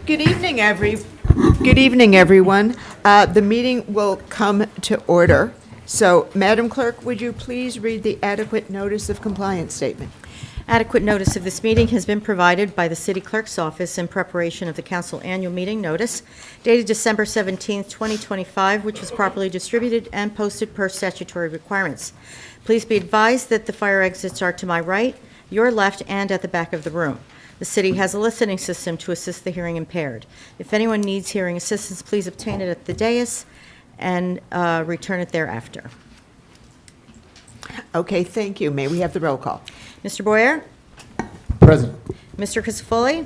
Good evening, everyone. The meeting will come to order. So, Madam Clerk, would you please read the adequate notice of compliance statement? Adequate notice of this meeting has been provided by the City Clerk's office in preparation of the council annual meeting notice dated December 17, 2025, which was properly distributed and posted per statutory requirements. Please be advised that the fire exits are to my right, your left, and at the back of the room. The city has a listening system to assist the hearing impaired. If anyone needs hearing assistance, please obtain it at the dais and return it thereafter. Okay, thank you. May we have the roll call? Mr. Boyer? Present. Mr. Crisafulli?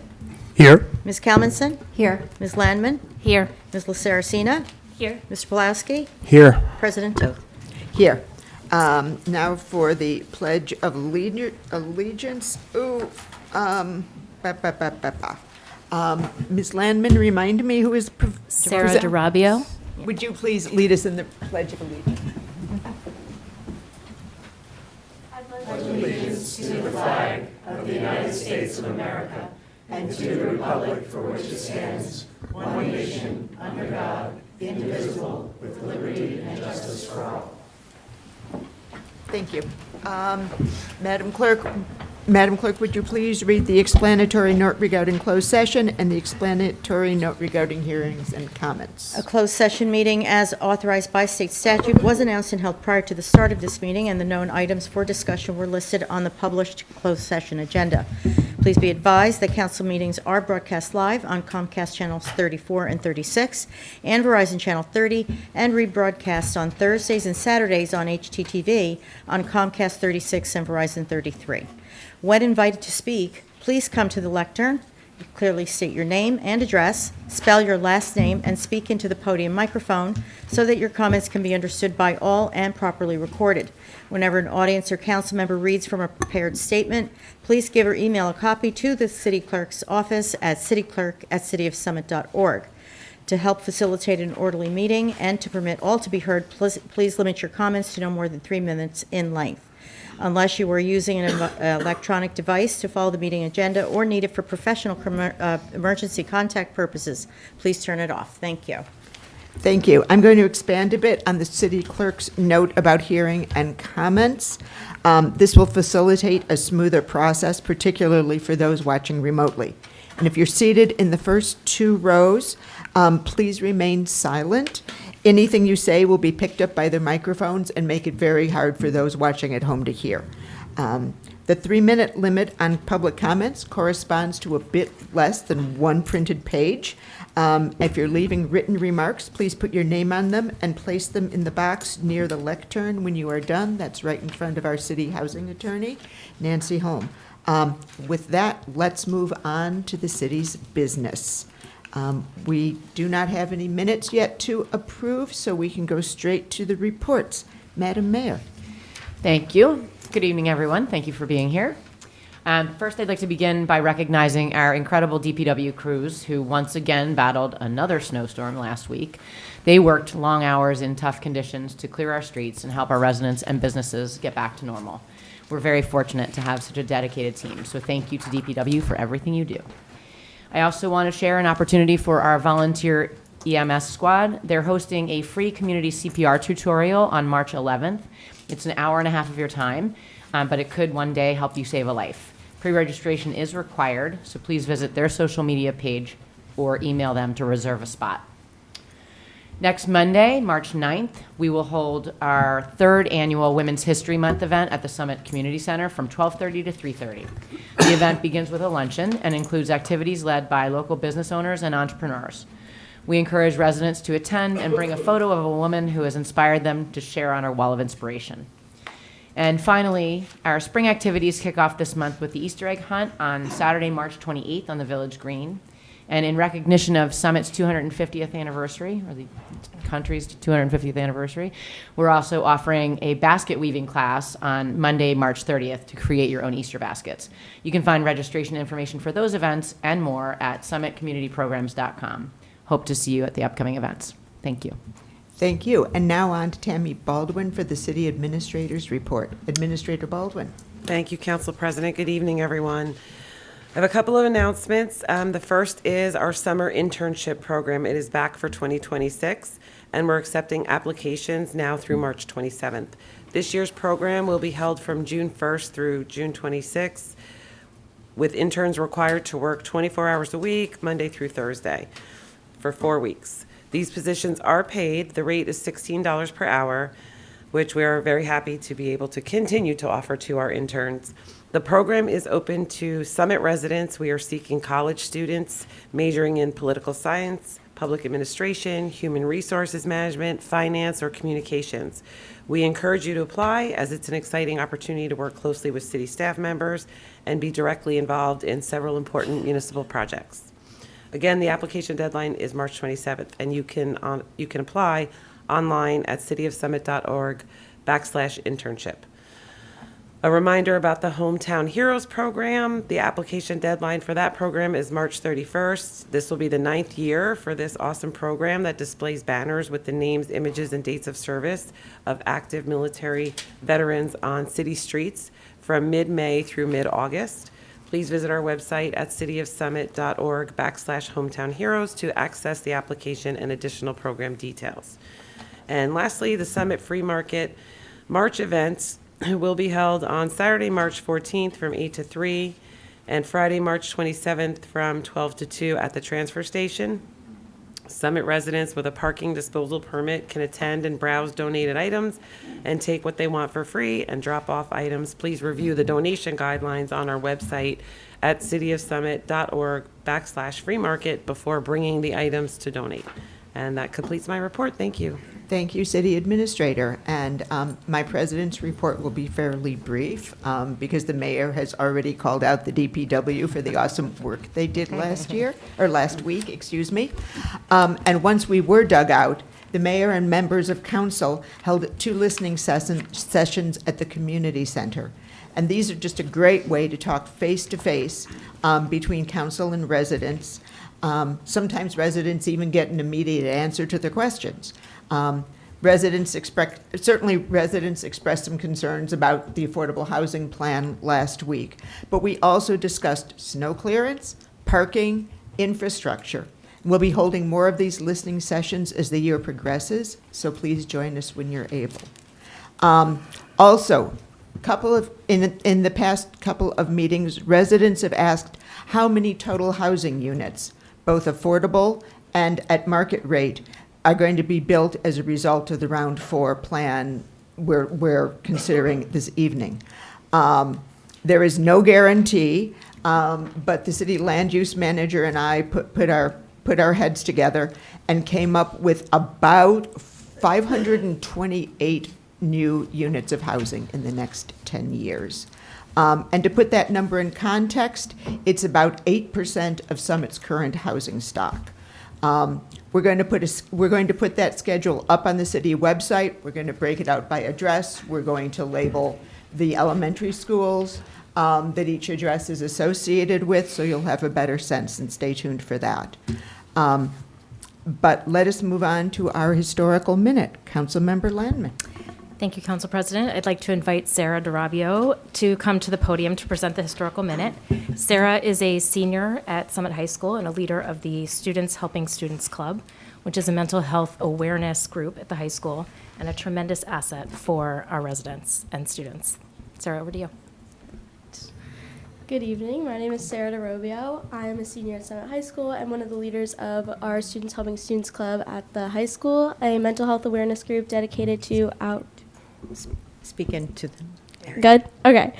Here. Ms. Kalmanson? Here. Ms. Landman? Here. Ms. Laceracina? Here. Mr. Pulaski? Here. President Toth. Here. Now for the Pledge of Allegiance. Ms. Landman, remind me who is... Sarah DeRabio. Would you please lead us in the Pledge of Allegiance? Thank you. Madam Clerk, would you please read the explanatory note regarding closed session and the explanatory note regarding hearings and comments? A closed session meeting, as authorized by state statute, was announced and held prior to the start of this meeting, and the known items for discussion were listed on the published closed session agenda. Please be advised that council meetings are broadcast live on Comcast channels 34 and 36 and Verizon channel 30, and rebroadcast on Thursdays and Saturdays on HTTV on Comcast 36 and Verizon 33. When invited to speak, please come to the lectern, clearly state your name and address, spell your last name, and speak into the podium microphone so that your comments can be understood by all and properly recorded. Whenever an audience or council member reads from a prepared statement, please give or email a copy to the city clerk's office at cityclerk@cityofsummit.org. To help facilitate an orderly meeting and to permit all to be heard, please limit your comments to no more than 3 minutes in length. Unless you are using an electronic device to follow the meeting agenda or need it for professional emergency contact purposes, please turn it off. Thank you. Thank you. I'm going to expand a bit on the city clerk's note about hearing and comments. This will facilitate a smoother process, particularly for those watching remotely. And if you're seated in the first 2 rows, please remain silent. Anything you say will be picked up by the microphones and make it very hard for those watching at home to hear. The 3-minute limit on public comments corresponds to a bit less than 1 printed page. If you're leaving written remarks, please put your name on them and place them in the box near the lectern when you are done. That's right in front of our city housing attorney, Nancy Holm. With that, let's move on to the city's business. We do not have any minutes yet to approve, so we can go straight to the reports. Madam Mayor. Thank you. Good evening, everyone. Thank you for being here. First, I'd like to begin by recognizing our incredible DPW crews who once again battled another snowstorm last week. They worked long hours in tough conditions to clear our streets and help our residents and businesses get back to normal. We're very fortunate to have such a dedicated team, so thank you to DPW for everything you do. I also want to share an opportunity for our volunteer EMS squad. They're hosting a free community CPR tutorial on March 11th. It's an hour and a half of your time, but it could one day help you save a life. Pre-registration is required, so please visit their social media page or email them to reserve a spot. Next Monday, March 9th, we will hold our 3rd annual Women's History Month event at the Summit Community Center from 12:30 to 3:30. The event begins with a luncheon and includes activities led by local business owners and entrepreneurs. We encourage residents to attend and bring a photo of a woman who has inspired them to share on our wall of inspiration. And finally, our spring activities kick off this month with the Easter egg hunt on Saturday, March 28th on the Village Green. And in recognition of Summit's 250th anniversary, or the country's 250th anniversary, we're also offering a basket weaving class on Monday, March 30th to create your own Easter baskets. You can find registration information for those events and more at summitcommunityprograms.com. Hope to see you at the upcoming events. Thank you. Thank you. And now on to Tammy Baldwin for the City Administrator's Report. Administrator Baldwin. Thank you, Council President. Good evening, everyone. I have a couple of announcements. The first is our summer internship program. It is back for 2026, and we're accepting applications now through March 27th. This year's program will be held from June 1st through June 26th, with interns required to work 24 hours a week, Monday through Thursday, for 4 weeks. These positions are paid. The rate is $16 per hour, which we are very happy to be able to continue to offer to our interns. The program is open to Summit residents. We are seeking college students majoring in political science, public administration, human resources management, finance, or communications. We encourage you to apply, as it's an exciting opportunity to work closely with city staff members and be directly involved in several important municipal projects. Again, the application deadline is March 27th, and you can apply online at cityofsummit.org/internship. A reminder about the Hometown Heroes program. The application deadline for that program is March 31st. This will be the 9th year for this awesome program that displays banners with the names, images, and dates of service of active military veterans on city streets from mid-May through mid-August. Please visit our website at cityofsummit.org/hometownheroes to access the application and additional program details. And lastly, the Summit Free Market March events will be held on Saturday, March 14th from 8 to 3, and Friday, March 27th from 12 to 2 at the transfer station. Summit residents with a parking disposal permit can attend and browse donated items and take what they want for free and drop off items. Please review the donation guidelines on our website at cityofsummit.org/free market before bringing the items to donate. And that completes my report. Thank you. Thank you, City Administrator. And my president's report will be fairly brief because the mayor has already called out the DPW for the awesome work they did last week, excuse me. And once we were dug out, the mayor and members of council held 2 listening sessions at the community center. And these are just a great way to talk face-to-face between council and residents. Sometimes residents even get an immediate answer to their questions. Residents expressed some concerns about the affordable housing plan last week, but we also discussed snow clearance, parking, infrastructure. We'll be holding more of these listening sessions as the year progresses, so please join us when you're able. Also, in the past couple of meetings, residents have asked how many total housing units, both affordable and at market rate, are going to be built as a result of the Round 4 plan we're considering this evening. There is no guarantee, but the city land use manager and I put our heads together and came up with about 528 new units of housing in the next 10 years. And to put that number in context, it's about 8% of Summit's current housing stock. We're going to put that schedule up on the city website. We're going to break it out by address. We're going to label the elementary schools that each address is associated with, so you'll have a better sense, and stay tuned for that. But let us move on to our historical minute. Councilmember Landman. Thank you, Council President. I'd like to invite Sarah DeRabio to come to the podium to present the historical minute. Sarah is a senior at Summit High School and a leader of the Students Helping Students Club, which is a mental health awareness group at the high school and a tremendous asset for our residents and students. Sarah, over to you. Good evening. My name is Sarah DeRobio. I am a senior at Summit High School and one of the leaders of our Students Helping Students Club at the high school, a mental health awareness group dedicated to Speak into them. Good? Okay.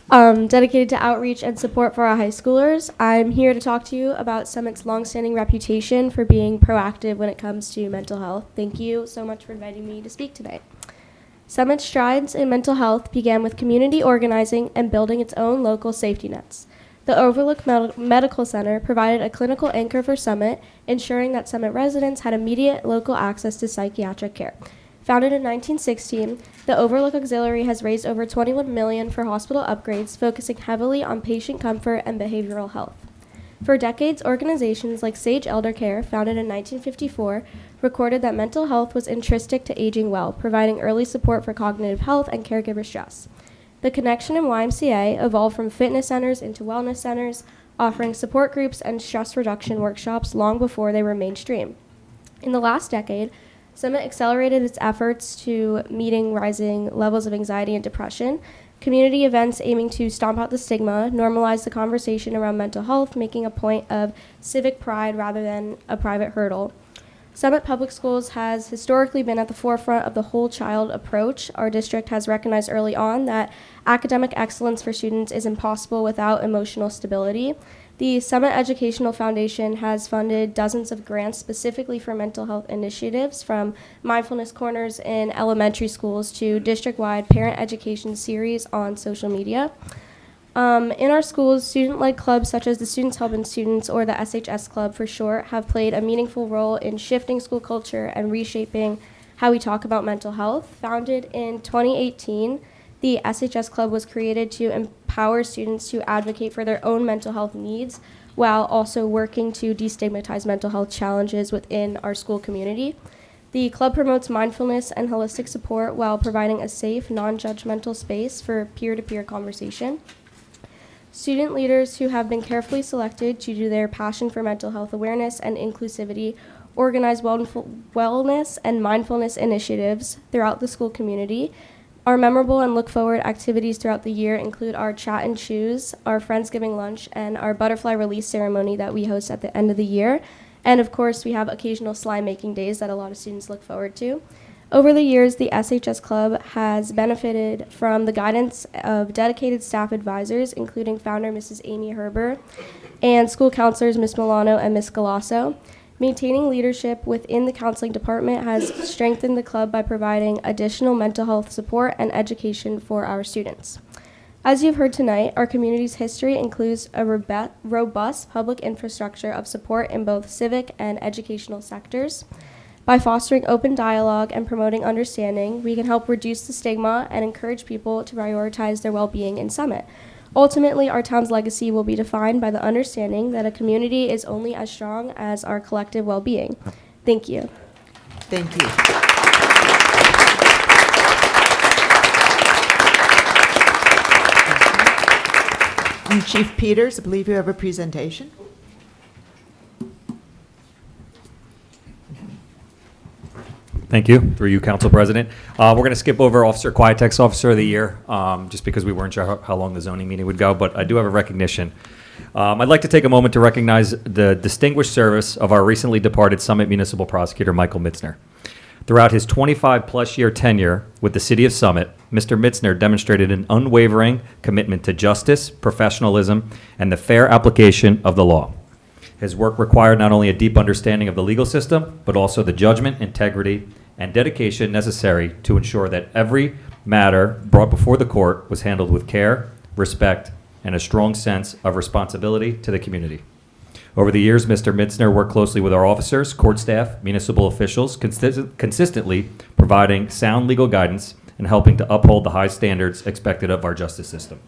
Dedicated to outreach and support for our high schoolers. I'm here to talk to you about Summit's longstanding reputation for being proactive when it comes to mental health. Thank you so much for inviting me to speak tonight. Summit's strides in mental health began with community organizing and building its own local safety nets. The Overlook Medical Center provided a clinical anchor for Summit, ensuring that Summit residents had immediate local access to psychiatric care. Founded in 1916, the Overlook Auxiliary has raised over $21 million for hospital upgrades, focusing heavily on patient comfort and behavioral health. For decades, organizations like Sage Elder Care, founded in 1954, recorded that mental health was intrinsic to aging well, providing early support for cognitive health and caregiver stress. The Connection and YMCA evolved from fitness centers into wellness centers, offering support groups and stress reduction workshops long before they were mainstream. In the last decade, Summit accelerated its efforts to meeting rising levels of anxiety and depression. Community events aiming to stomp out the stigma, normalize the conversation around mental health, making a point of civic pride rather than a private hurdle. Summit Public Schools has historically been at the forefront of the whole child approach. Our district has recognized early on that academic excellence for students is impossible without emotional stability. The Summit Educational Foundation has funded dozens of grants specifically for mental health initiatives, from mindfulness corners in elementary schools to district-wide parent education series on social media. In our schools, student-led clubs such as the Students Helping Students, or the SHS Club for short, have played a meaningful role in shifting school culture and reshaping how we talk about mental health. Founded in 2018, the SHS Club was created to empower students to advocate for their own mental health needs while also working to destigmatize mental health challenges within our school community. The club promotes mindfulness and holistic support while providing a safe, non-judgmental space for peer-to-peer conversation. Student leaders who have been carefully selected due to their passion for mental health awareness and inclusivity organize wellness and mindfulness initiatives throughout the school community. Our memorable and look-forward activities throughout the year include our Chat and Choose, our Friendsgiving lunch, and our butterfly release ceremony that we host at the end of the year. And of course, we have occasional slime making days that a lot of students look forward to. Over the years, the SHS Club has benefited from the guidance of dedicated staff advisors, including founder Mrs. Amy Herber and school counselors Ms. Milano and Ms. Galasso. Maintaining leadership within the counseling department has strengthened the club by providing additional mental health support and education for our students. As you've heard tonight, our community's history includes a robust public infrastructure of support in both civic and educational sectors. By fostering open dialogue and promoting understanding, we can help reduce the stigma and encourage people to prioritize their well-being in Summit. Ultimately, our town's legacy will be defined by the understanding that a community is only as strong as our collective well-being. Thank you. Thank you. And Chief Peters, I believe you have a presentation. Thank you. Through you, Council President. We're going to skip over Officer Quietex Officer of the Year, just because we weren't sure how long the zoning meeting would go, but I do have a recognition. I'd like to take a moment to recognize the distinguished service of our recently departed Summit Municipal Prosecutor, Michael Mitzner. Throughout his 25-plus year tenure with the City of Summit, Mr. Mitzner demonstrated an unwavering commitment to justice, professionalism, and the fair application of the law. His work required not only a deep understanding of the legal system, but also the judgment, integrity, and dedication necessary to ensure that every matter brought before the court was handled with care, respect, and a strong sense of responsibility to the community. Over the years, Mr. Mitzner worked closely with our officers, court staff, municipal officials, consistently providing sound legal guidance and helping to uphold the high standards expected of our justice system.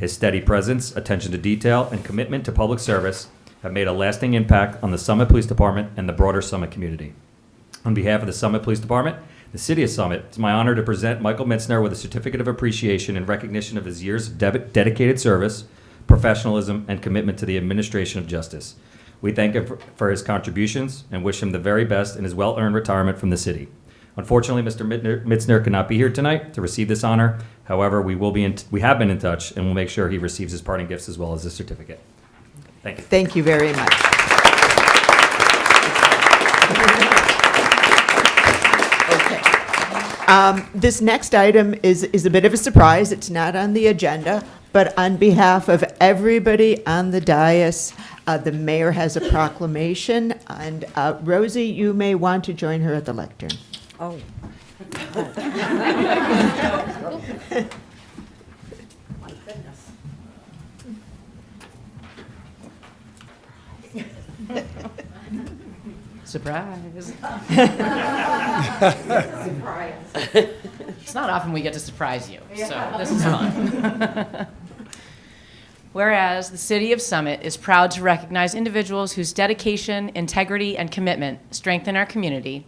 His steady presence, attention to detail, and commitment to public service have made a lasting impact on the Summit Police Department and the broader Summit community. On behalf of the Summit Police Department, the City of Summit, it's my honor to present Michael Mitzner with a certificate of appreciation in recognition of his years of dedicated service, professionalism, and commitment to the administration of justice. We thank him for his contributions and wish him the very best in his well-earned retirement from the city. Unfortunately, Mr. Mitzner cannot be here tonight to receive this honor. However, we have been in touch, and we'll make sure he receives his parting gifts as well as his certificate. Thank you. Thank you very much. Okay. This next item is a bit of a surprise. It's not on the agenda, but on behalf of everybody on the dais, the mayor has a proclamation, and Rosie, you may want to join her at the lectern. Oh. My goodness. Surprise. It's not often we get to surprise you, so this is fun. Whereas the City of Summit is proud to recognize individuals whose dedication, integrity, and commitment strengthen our community.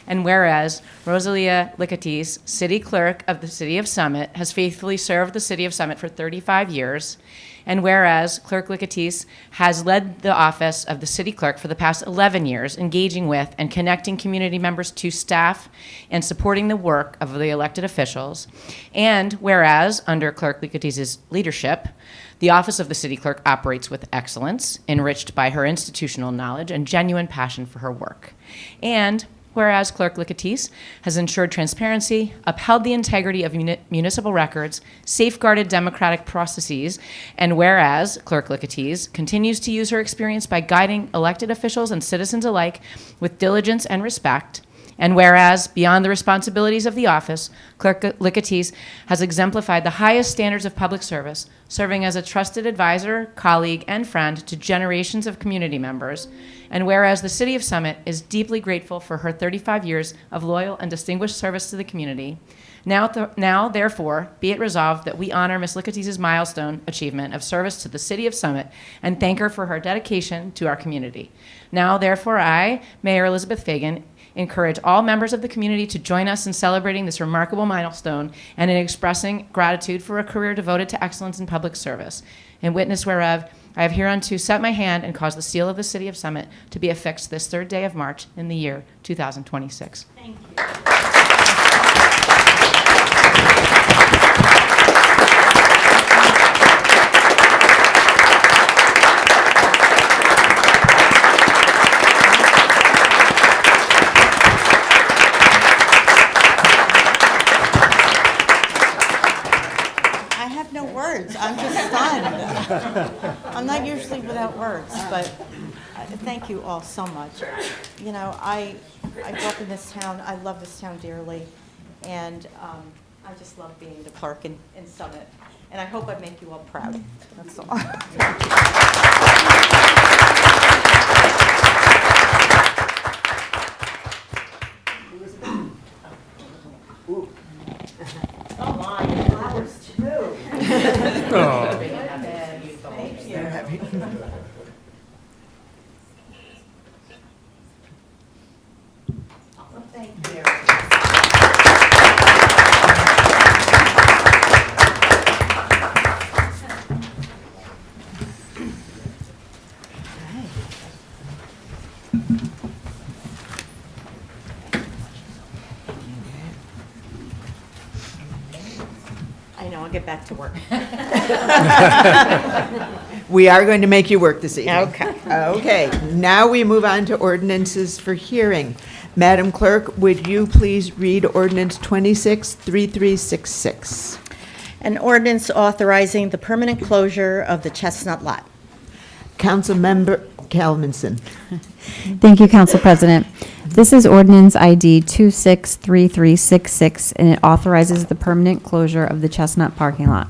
And whereas Rosalia Licatis, City Clerk of the City of Summit, has faithfully served the City of Summit for 35 years, and whereas Clerk Licatis has led the office of the City Clerk for the past 11 years, engaging with and connecting community members to staff and supporting the work of the elected officials, and whereas under Clerk Licatis' leadership, the office of the City Clerk operates with excellence, enriched by her institutional knowledge and genuine passion for her work. And whereas Clerk Licatis has ensured transparency, upheld the integrity of municipal records, safeguarded democratic processes, and whereas Clerk Licatis continues to use her experience by guiding elected officials and citizens alike with diligence and respect, and whereas, beyond the responsibilities of the office, Clerk Licatis has exemplified the highest standards of public service, serving as a trusted advisor, colleague, and friend to generations of community members, and whereas the City of Summit is deeply grateful for her 35 years of loyal and distinguished service to the community, now, therefore, be it resolved that we honor Ms. Licatis' milestone achievement of service to the City of Summit and thank her for her dedication to our community. Now, therefore, I, Mayor Elizabeth Fagan, encourage all members of the community to join us in celebrating this remarkable milestone and in expressing gratitude for a career devoted to excellence in public service. In witness whereof, I have hereunto set my hand and caused the seal of the City of Summit to be affixed this 3rd day of March in the year 2026. Thank you. I'm just stunned. I'm not usually without words, but thank you all so much. You know, I grew up in this town. I love this town dearly, and I just love being the clerk in Summit. And I hope I make you all proud. That's all. Come on, flowers too. Thank you. Well, thank you. I know, I'll get back to work. We are going to make you work this evening. Okay. Okay, now we move on to ordinances for hearing. Madam Clerk, would you please read ordinance 263366? An ordinance authorizing the permanent closure of the Chestnut Lot. Councilmember Calvinson. Thank you, Council President. This is ordinance ID 263366, and it authorizes the permanent closure of the Chestnut parking lot.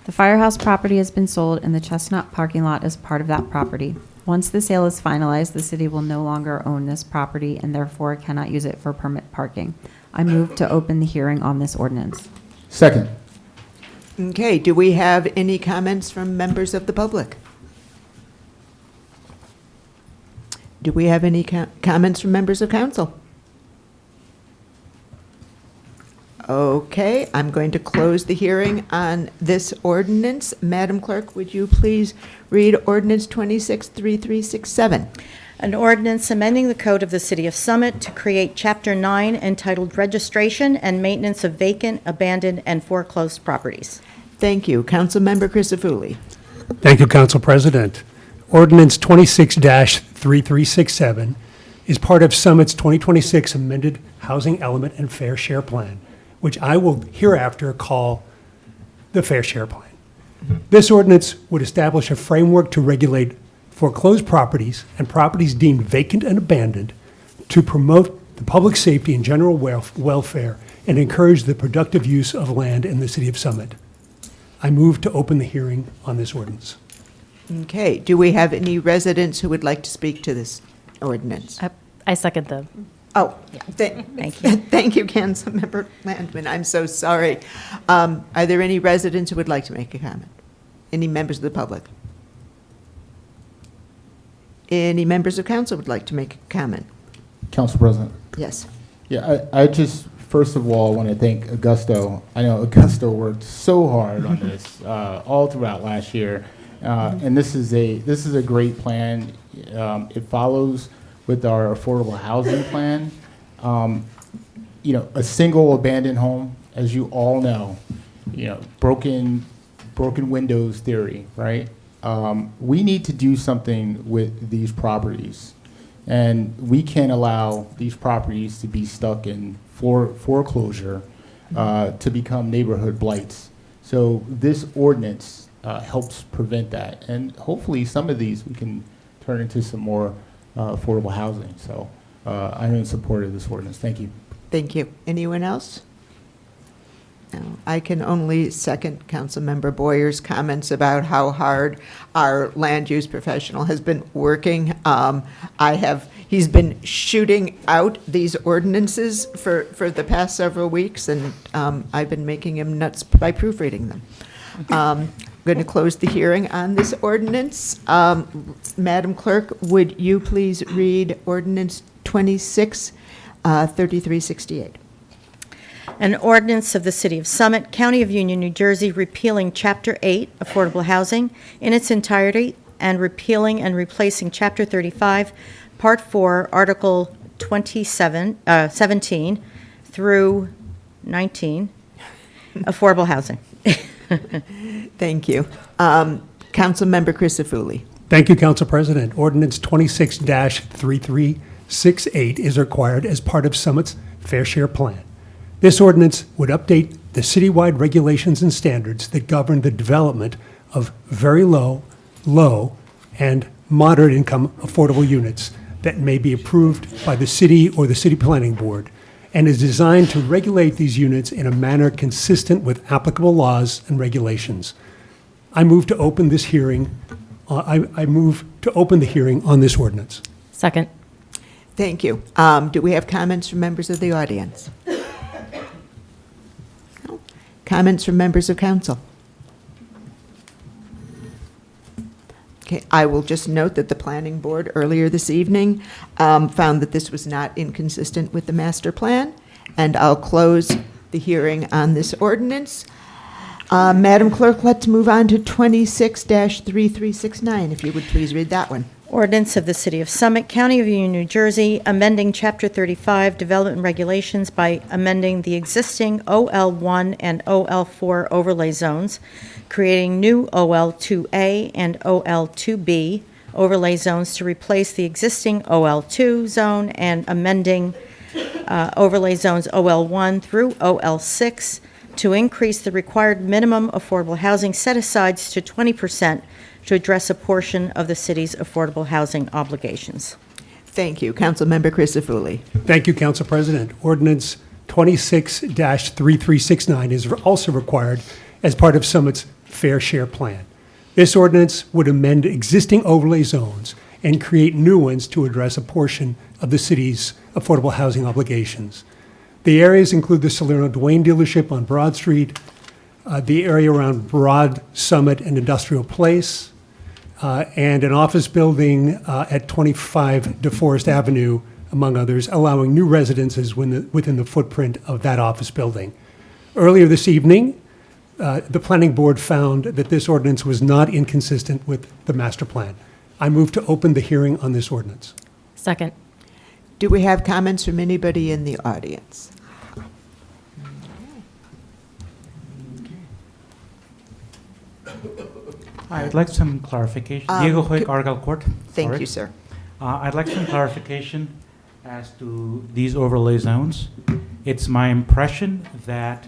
The firehouse property has been sold, and the Chestnut parking lot is part of that property. Once the sale is finalized, the city will no longer own this property and therefore cannot use it for permit parking. I move to open the hearing on this ordinance. Second. Okay, do we have any comments from members of the public? Do we have any comments from members of council? Okay, I'm going to close the hearing on this ordinance. Madam Clerk, would you please read ordinance 263367? An ordinance amending the code of the City of Summit to create Chapter 9 entitled Registration and Maintenance of Vacant, Abandoned, and Foreclosed Properties. Thank you. Councilmember Crisafulli. Thank you, Council President. Ordinance 26-3367 is part of Summit's 2026 amended Housing Element and Fair Share Plan, which I will hereafter call the Fair Share Plan. This ordinance would establish a framework to regulate foreclosed properties and properties deemed vacant and abandoned to promote the public safety and general welfare and encourage the productive use of land in the City of Summit. I move to open the hearing on this ordinance. Okay, do we have any residents who would like to speak to this ordinance? I second the. Oh, Thank you. Thank you, Councilmember Landman. I'm so sorry. Are there any residents who would like to make a comment? Any members of the public? Any members of council would like to make a comment? Council President, Yes. Yeah, I just, first of all, want to thank Augusto. I know Augusto worked so hard on this all throughout last year. And this is a great plan. It follows with our affordable housing plan. A single abandoned home, as you all know, broken windows theory, right? We need to do something with these properties. And we can't allow these properties to be stuck in foreclosure to become neighborhood blights. So this ordinance helps prevent that. And hopefully some of these we can turn into some more affordable housing. So I'm in support of this ordinance. Thank you. Thank you. Anyone else? No. I can only second Councilmember Boyer's comments about how hard our land use professional has been working. He's been shooting out these ordinances for the past several weeks, and I've been making him nuts by proofreading them. I'm going to close the hearing on this ordinance. Madam Clerk, would you please read ordinance 26-3368? An ordinance of the City of Summit, County of Union, New Jersey, repealing Chapter 8, Affordable Housing, in its entirety, and repealing and replacing Chapter 35, Part 4, Article 17 through 19, Affordable Housing. Thank you. Councilmember Crisafulli. Thank you, Council President. Ordinance 26-3368 is required as part of Summit's Fair Share Plan. This ordinance would update the citywide regulations and standards that govern the development of very low, and moderate income affordable units that may be approved by the city or the city planning board, and is designed to regulate these units in a manner consistent with applicable laws and regulations. I move to open this hearing. I move to open the hearing on this ordinance. Second. Thank you. Do we have comments from members of the audience? No? Comments from members of council? Okay, I will just note that the planning board earlier this evening found that this was not inconsistent with the master plan, and I'll close the hearing on this ordinance. Madam Clerk, let's move on to 26-3369, if you would please read that one. Ordinance of the City of Summit, County of Union, New Jersey, amending Chapter 35, Development Regulations by amending the existing OL1 and OL4 overlay zones, creating new OL2A and OL2B overlay zones to replace the existing OL2 zone, and amending overlay zones OL1 through OL6 to increase the required minimum affordable housing set-asides to 20% to address a portion of the city's affordable housing obligations. Thank you. Councilmember Crisafulli. Thank you, Council President. Ordinance 26-3369 is also required as part of Summit's Fair Share Plan. This ordinance would amend existing overlay zones and create new ones to address a portion of the city's affordable housing obligations. The areas include the Salerno Dwayne dealership on Broad Street, the area around Broad, Summit, and Industrial Place, and an office building at 25 DeForest Avenue, among others, allowing new residences within the footprint of that office building. Earlier this evening, the Planning Board found that this ordinance was not inconsistent with the master plan. I move to open the hearing on this ordinance. Second. Do we have comments from anybody in the audience? I'd like some clarification. Diego Hoyk, Argyle Court. Thank Sorry. you, sir. I'd like some clarification as to these overlay zones. It's my impression that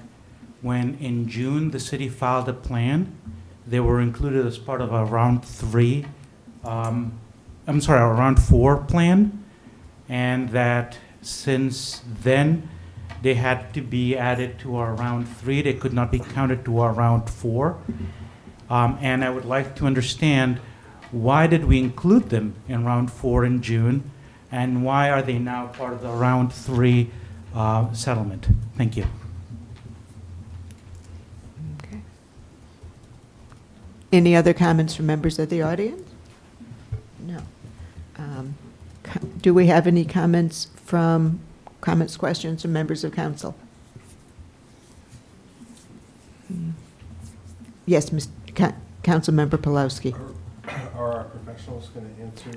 when in June the city filed a plan, they were included as part of a round 4 plan, and that since then they had to be added to our round 3. They could not be counted to our round 4. And I would like to understand, why did we include them in round 4 in June, and why are they now part of the round 3 settlement? Thank you. Okay. Any other comments from members of the audience? No. Do we have any comments from comments, questions from members of council? Yes, Councilmember Pulowski. Are our professionals going to answer?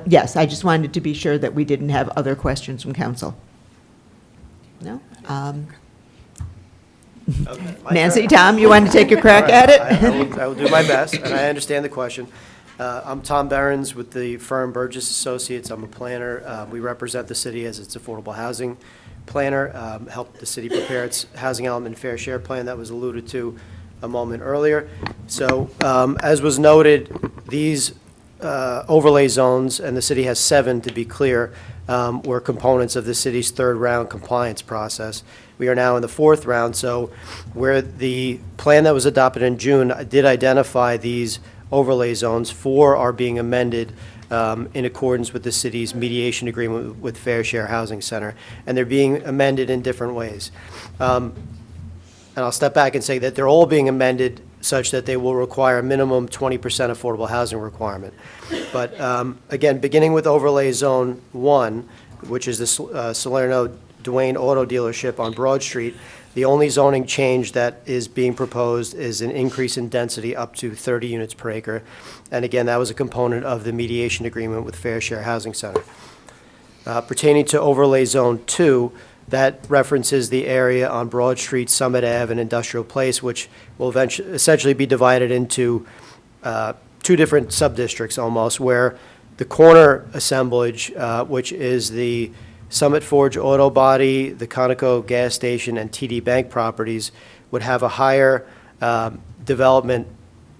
Yes, I just wanted to be sure that we didn't have other questions from council. No? Okay. Nancy, Tom, you want to take a crack at it? I will do my best, and I understand the question. I'm Tom Behrens with the firm Burgess Associates. I'm a planner. We represent the city as its affordable housing planner, help the city prepare its housing element fair share plan that was alluded to a moment earlier. So as was noted, these overlay zones, and the city has 7 to be clear, were components of the city's 3rd round compliance process. We are now in the 4th round, so where the plan that was adopted in June did identify these overlay zones, 4 are being amended in accordance with the city's mediation agreement with Fair Share Housing Center, and they're being amended in different ways. And I'll step back and say that they're all being amended such that they will require a minimum 20% affordable housing requirement. But again, beginning with overlay zone 1, which is the Salerno Duane Auto Dealership on Broad Street, the only zoning change that is being proposed is an increase in density up to 30 units per acre. And again, that was a component of the mediation agreement with Fair Share Housing Center. Pertaining to overlay zone 2, that references the area on Broad Street, Summit Ave, and Industrial Place, which will essentially be divided into 2 different sub-districts almost, where the corner assemblage, which is the Summit Forge Auto Body, the Conoco Gas Station, and TD Bank properties, would have a higher development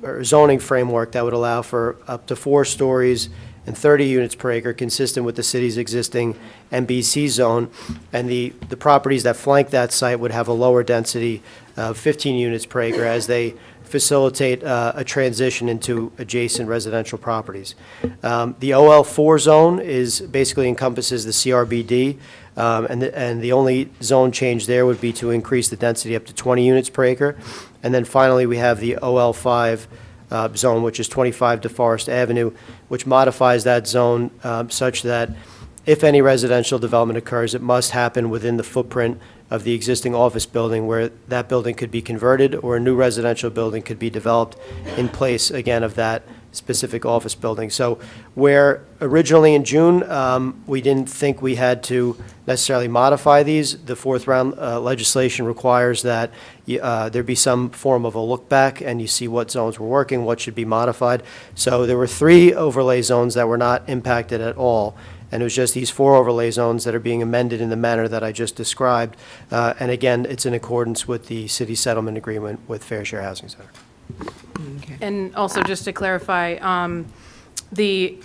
or zoning framework that would allow for up to 4 stories and 30 units per acre, consistent with the city's existing MBC zone. And the properties that flank that site would have a lower density of 15 units per acre as they facilitate a transition into adjacent residential properties. The OL4 zone basically encompasses the CRBD, and the only zone change there would be to increase the density up to 20 units per acre. And then finally, we have the OL5 zone, which is 25 DeForest Avenue, which modifies that zone such that if any residential development occurs, it must happen within the footprint of the existing office building, where that building could be converted or a new residential building could be developed in place, again, of that specific office building. So where originally in June, we didn't think we had to necessarily modify these, the 4th round legislation requires that there be some form of a look back and you see what zones were working, what should be modified. So there were 3 overlay zones that were not impacted at all. And it was just these 4 overlay zones that are being amended in the manner that I just described. And again, it's in accordance with the city settlement agreement with Fair Share Housing Center. And also, just to clarify, the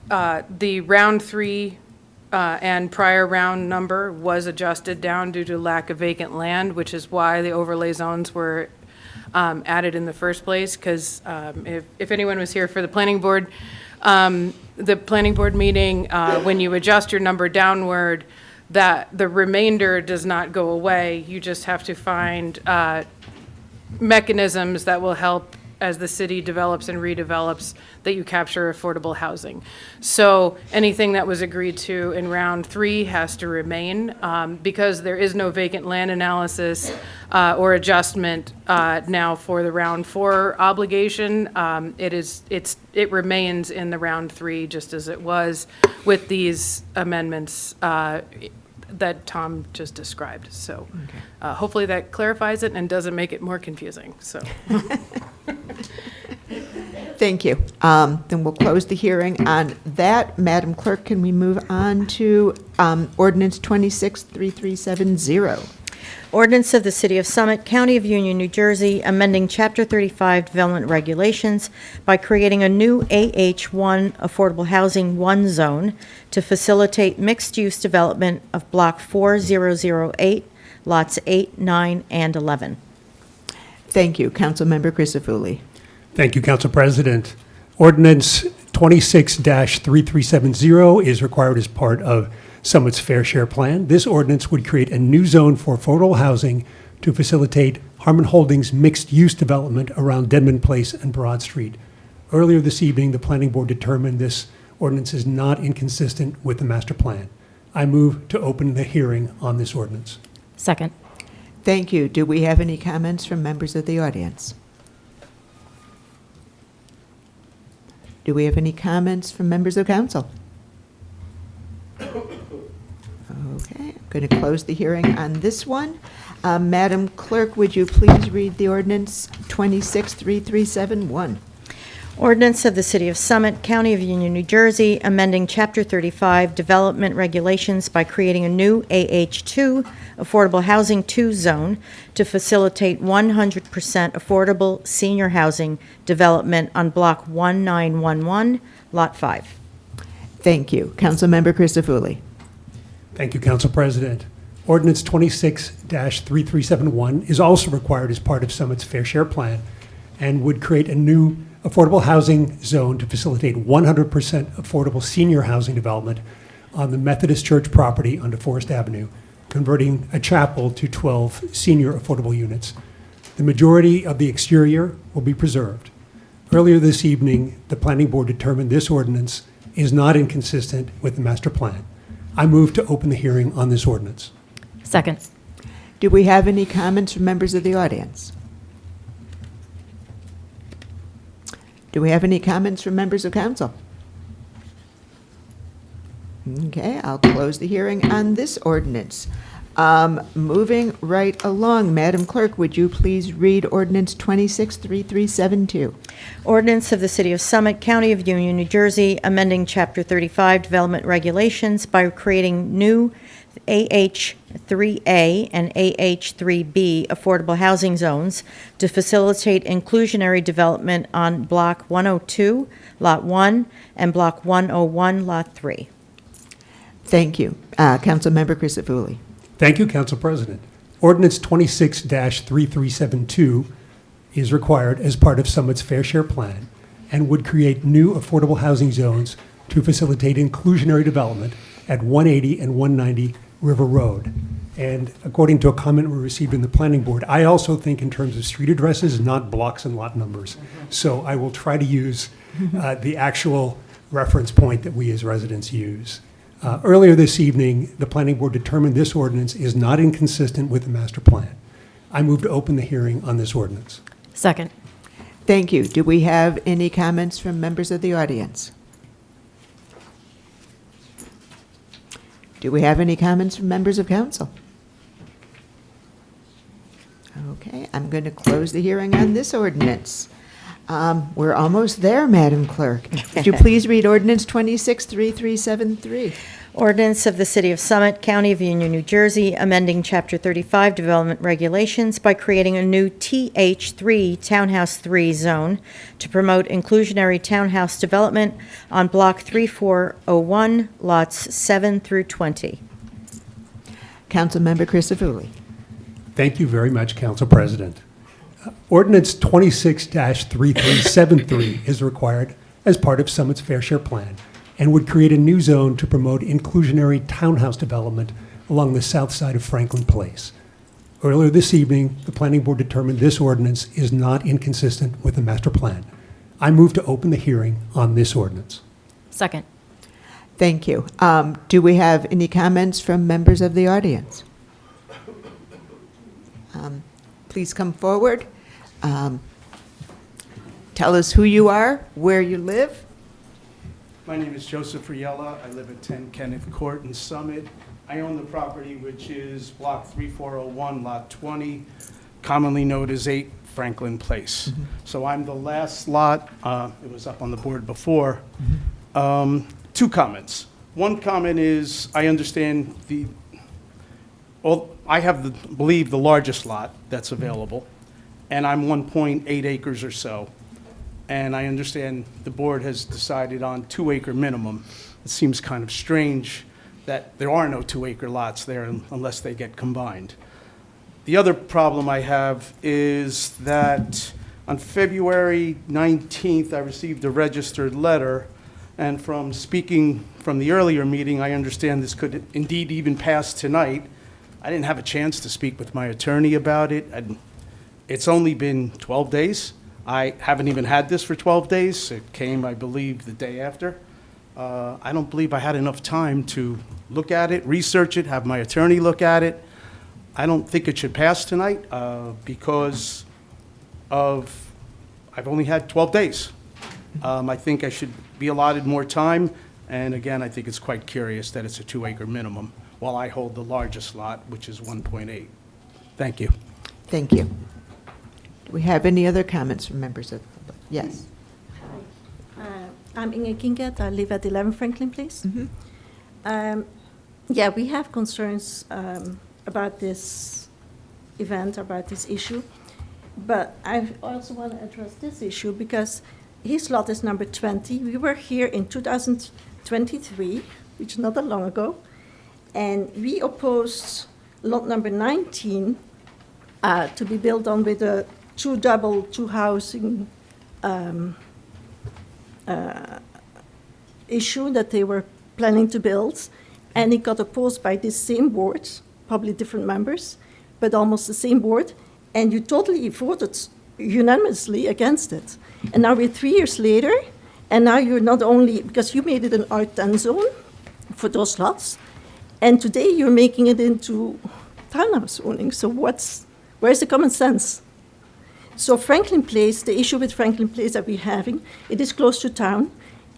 round 3 and prior round number was adjusted down due to lack of vacant land, which is why the overlay zones were added in the first place. Because if anyone was here for the planning board meeting, when you adjust your number downward, that the remainder does not go away. You just have to find mechanisms that will help as the city develops and redevelops, that you capture affordable housing. So anything that was agreed to in round 3 has to remain, because there is no vacant land analysis or adjustment now for the round 4 obligation. It remains in the round 3 just as it was with these amendments that Tom just described. So hopefully that clarifies it and doesn't make it more confusing. So. Thank you. Then we'll close the hearing on that. Madam Clerk, can we move on to ordinance 263370? Ordinance of the City of Summit, County of Union, New Jersey, amending Chapter 35 Development Regulations by creating a new AH1 Affordable Housing 1 zone to facilitate mixed-use development of Block 4008, lots 8, 9, and 11. Thank you. Councilmember Crisafulli. Thank you, Council President. Ordinance 26-3370 is required as part of Summit's Fair Share Plan. This ordinance would create a new zone for affordable housing to facilitate Harmon Holdings' mixed-use development around Denman Place and Broad Street. Earlier this evening, the Planning Board determined this ordinance is not inconsistent with the master plan. I move to open the hearing on this ordinance. Second. Thank you. Do we have any comments from members of the audience? Do we have any comments from members of council? Okay, I'm going to close the hearing on this one. Madam Clerk, would you please read the ordinance 263371? Ordinance of the City of Summit, County of Union, New Jersey, amending Chapter 35 Development Regulations by creating a new AH2 Affordable Housing 2 zone to facilitate 100% affordable senior housing development on Block 1911, Lot 5. Thank you. Councilmember Christofouli. Thank you, Council President. Ordinance 26-3371 is also required as part of Summit's Fair Share Plan and would create a new affordable housing zone to facilitate 100% affordable senior housing development on the Methodist Church property under Forest Avenue, converting a chapel to 12 senior affordable units. The majority of the exterior will be preserved. Earlier this evening, the Planning Board determined this ordinance is not inconsistent with the master plan. I move to open the hearing on this ordinance. Second. Do we have any comments from members of the audience? Do we have any comments from members of council? Okay, I'll close the hearing on this ordinance. Moving right along, Madam Clerk, would you please read ordinance 263372? Ordinance of the City of Summit, County of Union, New Jersey, amending Chapter 35 Development Regulations by creating new AH3A and AH3B affordable housing zones to facilitate inclusionary development on Block 102, Lot 1, and Block 101, Lot 3. Thank you. Councilmember Christofouli. Thank you, Council President. Ordinance 26-3372 is required as part of Summit's Fair Share Plan and would create new affordable housing zones to facilitate inclusionary development at 180 and 190 River Road. And according to a comment we received in the Planning Board, I also think in terms of street addresses, not blocks and lot numbers. So I will try to use the actual reference point that we as residents use. Earlier this evening, the Planning Board determined this ordinance is not inconsistent with the master plan. I move to open the hearing on this ordinance. Second. Thank you. Do we have any comments from members of the audience? Do we have any comments from members of council? Okay, I'm going to close the hearing on this ordinance. We're almost there, Madam Clerk. Would you please read ordinance 263373? Ordinance of the City of Summit, County of Union, New Jersey, amending Chapter 35 Development Regulations by creating a new TH3 Townhouse 3 zone to promote inclusionary townhouse development on Block 3401, lots 7 through 20. Councilmember Christofouli. Thank you very much, Council President. Ordinance 26-3373 is required as part of Summit's Fair Share Plan and would create a new zone to promote inclusionary townhouse development along the south side of Franklin Place. Earlier this evening, the Planning Board determined this ordinance is not inconsistent with the master plan. I move to open the hearing on this ordinance. Second. Thank you. Do we have any comments from members of the audience? Please come forward. Tell us who you are, where you live. My name is Joseph Riella. I live at 10 Kenneth Court in Summit. I own the property, which is Block 3401, Lot 20, commonly known as 8 Franklin Place. So I'm the last lot. It was up on the board before. Two comments. One comment is, I understand I have, believe, the largest lot that's available, and I'm 1.8 acres or so. And I understand the board has decided on 2-acre minimum. It seems kind of strange that there are no 2-acre lots there unless they get combined. The other problem I have is that on February 19th, I received a registered letter, and from speaking from the earlier meeting, I understand this could indeed even pass tonight. I didn't have a chance to speak with my attorney about it. It's only been 12 days. I haven't even had this for 12 days. It came, I believe, the day after. I don't believe I had enough time to look at it, research it, have my attorney look at it. I don't think it should pass tonight because I've only had 12 days. I think I should be allotted more time, and again, I think it's quite curious that it's a 2-acre minimum, while I hold the largest lot, which is 1.8. Thank you. Thank you. Do we have any other comments from members of the public? Yes. I'm Inge Kinget. I live at 11 Franklin Place. Mm-hmm. Yeah, we have concerns about this event, about this issue. But I also want to address this issue because his lot is number 20. We were here in 2023, which is not that long ago, and we opposed lot number 19 to be built on with a two housing issue that they were planning to build, and it got opposed by this same board, probably different members, but almost the same board, and you totally voted unanimously against it. And now we're 3 years later, and now you're not only, because you made it an R10 zone for those lots, and today you're making it into townhouse zoning. So where's the common sense? So Franklin Place, the issue with Franklin Place that we're having, it is close to town,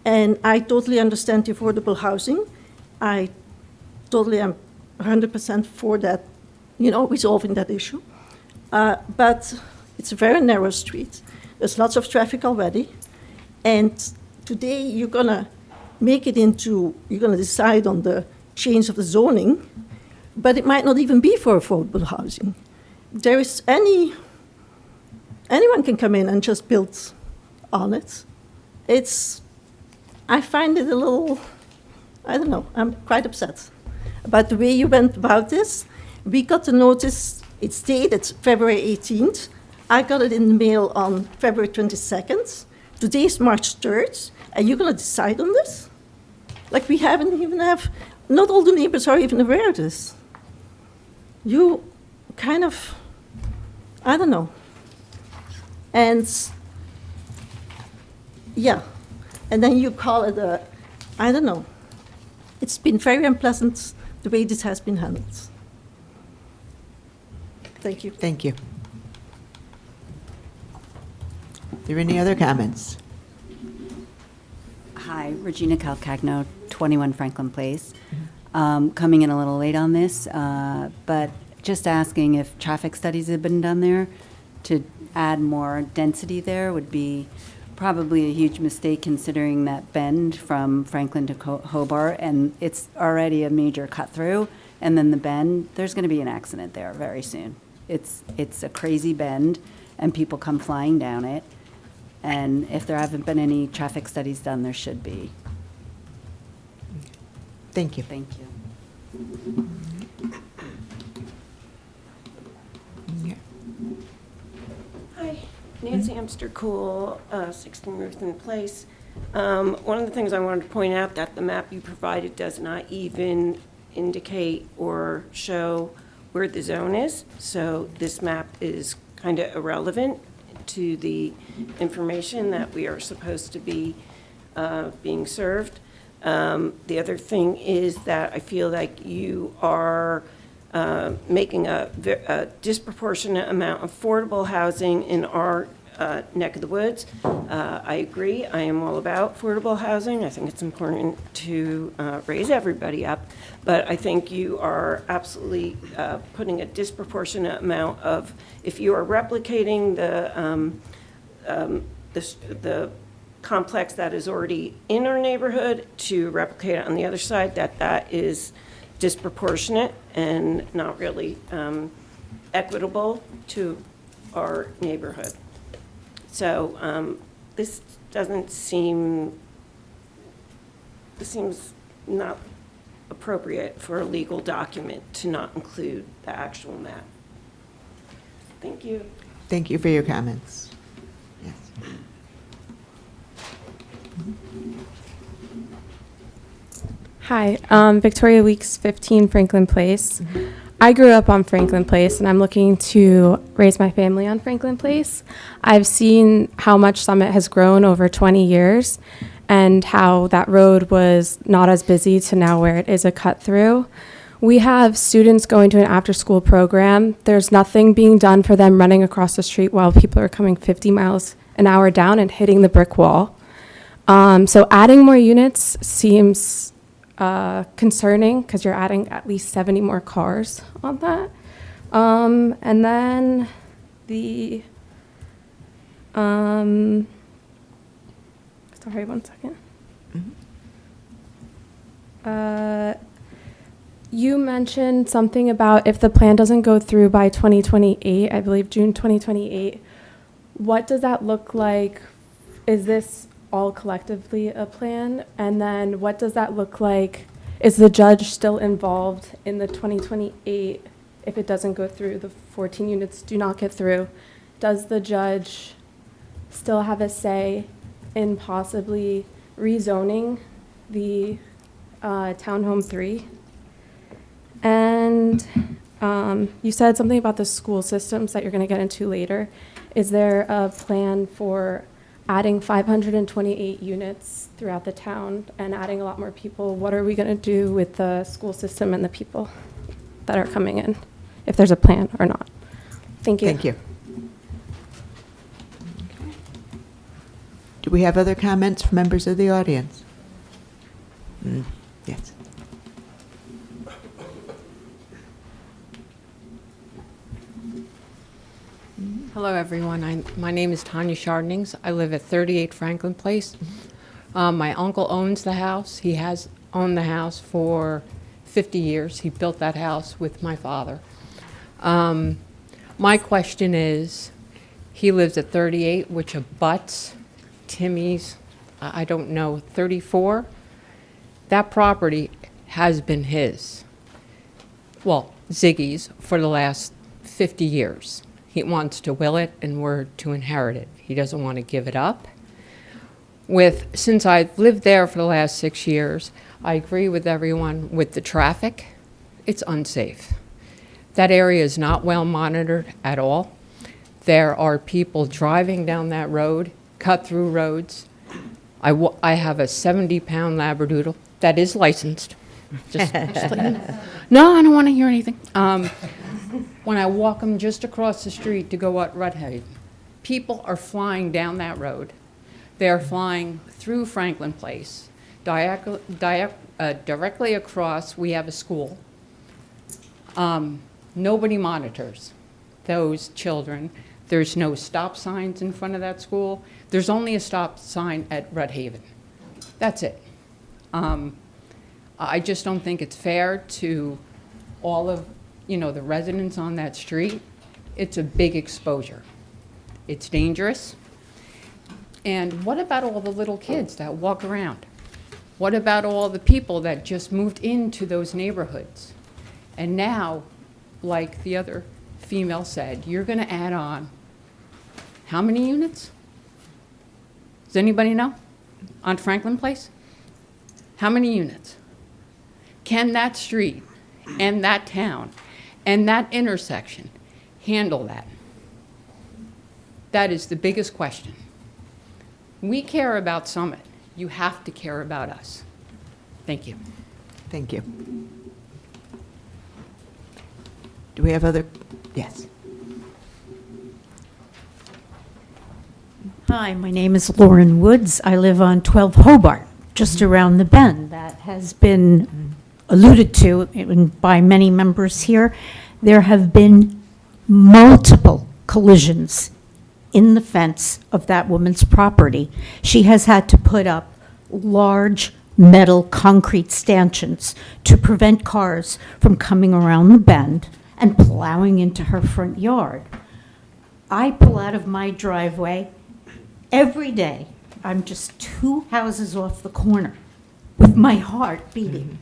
and I totally understand the affordable housing. I totally am 100% for that, resolving that issue. But it's a very narrow street. There's lots of traffic already. And today you're going to you're going to decide on the change of the zoning, but it might not even be for affordable housing. There is anyone can come in and just build on it. I find it a little, I don't know, I'm quite upset about the way you went about this. We got the notice, it's dated February 18th. I got it in the mail on February 22nd. Today is March 3rd, and you're going to decide on this? Like we not all the neighbors are even aware of this. You kind of, I don't know. And yeah, and then you call it I don't know. It's been very unpleasant the way this has been handled. Thank you. Thank you. Are there any other comments? Hi, Regina Calcagno, 21 Franklin Place. Coming in a little late on this, but just asking if traffic studies have been done there to add more density there would be probably a huge mistake considering that bend from Franklin to Hobart, and it's already a major cut through, and then the bend, there's going to be an accident there very soon. It's a crazy bend, and people come flying down it, and if there haven't been any traffic studies done, there should be. Thank you. Thank you. Hi, Nancy Amster Cool, 16 Ruthven Place. One of the things I wanted to point out that the map you provided does not even indicate or show where the zone is. So this map is kind of irrelevant to the information that we are supposed to be being served. The other thing is that I feel like you are making a disproportionate amount of affordable housing in our neck of the woods. I agree. I am all about affordable housing. I think it's important to raise everybody up. But I think you are absolutely putting a disproportionate amount of, if you are replicating the complex that is already in our neighborhood to replicate it on the other side, that is disproportionate and not really equitable to our neighborhood. So this seems not appropriate for a legal document to not include the actual map. Thank you. Thank you for your comments. Yes. Hi, Victoria Weeks, 15 Franklin Place. I grew up on Franklin Place, and I'm looking to raise my family on Franklin Place. I've seen how much Summit has grown over 20 years, and how that road was not as busy to now where it is a cut through. We have students going to an after-school program. There's nothing being done for them running across the street while people are coming 50 miles an hour down and hitting the brick wall. So adding more units seems concerning because you're adding at least 70 more cars on that. And then the, sorry, 1 second. You mentioned something about if the plan doesn't go through by 2028, I believe June 2028, what does that look like? Is this all collectively a plan? And then what does that look like? Is the judge still involved in the 2028 if it doesn't go through, the 14 units do not get through? Does the judge still have a say in possibly rezoning the Townhome 3? And you said something about the school systems that you're going to get into later. Is there a plan for adding 528 units throughout the town and adding a lot more people? What are we going to do with the school system and the people that are coming in, if there's a plan or not? Thank you. Thank you. Do we have other comments from members of the audience? Yes. Hello, everyone. My name is Tanya Chardnings. I live at 38 Franklin Place. My uncle owns the house. He has owned the house for 50 years. He built that house with my father. My question is, he lives at 38, which abuts Timmy's, I don't know, 34. That property has been his, well, Ziggy's, for the last 50 years. He wants to will it, and we're to inherit it. He doesn't want to give it up. Since I've lived there for the last 6 years, I agree with everyone with the traffic. It's unsafe. That area is not well monitored at all. There are people driving down that road, cut-through roads. I have a 70-pound Labradoodle that is licensed. Just like, no, I don't want to hear anything. When I walk them just across the street to go at Ruthaven, people are flying down that road. They're flying through Franklin Place. Directly across, we have a school. Nobody monitors those children. There's no stop signs in front of that school. There's only a stop sign at Ruthaven. That's it. I just don't think it's fair to all of the residents on that street. It's a big exposure. It's dangerous. And what about all the little kids that walk around? What about all the people that just moved into those neighborhoods? And now, like the other female said, you're going to add on how many units? Does anybody know? On Franklin Place? How many units? Can that street and that town and that intersection handle that? That is the biggest question. We care about Summit. You have to care about us. Thank you. Thank you. Do we have other? Yes. Hi, my name is Lauren Woods. I live on 12 Hobart, just around the bend. That has been alluded to by many members here. There have been multiple collisions in the fence of that woman's property. She has had to put up large metal concrete stanchions to prevent cars from coming around the bend and plowing into her front yard. I pull out of my driveway every day. I'm just 2 houses off the corner with my heart beating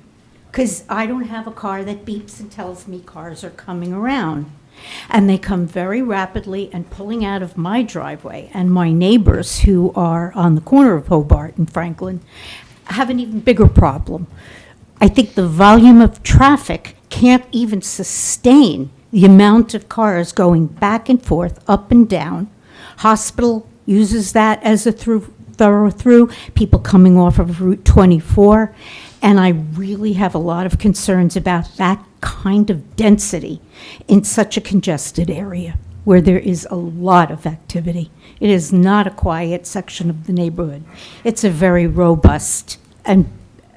because I don't have a car that beeps and tells me cars are coming around. And they come very rapidly and pulling out of my driveway. And my neighbors who are on the corner of Hobart and Franklin have an even bigger problem. I think the volume of traffic can't even sustain the amount of cars going back and forth, up and down. Hospital uses that as a through thorough through, people coming off of Route 24, and I really have a lot of concerns about that kind of density in such a congested area where there is a lot of activity. It is not a quiet section of the neighborhood. It's a very robust and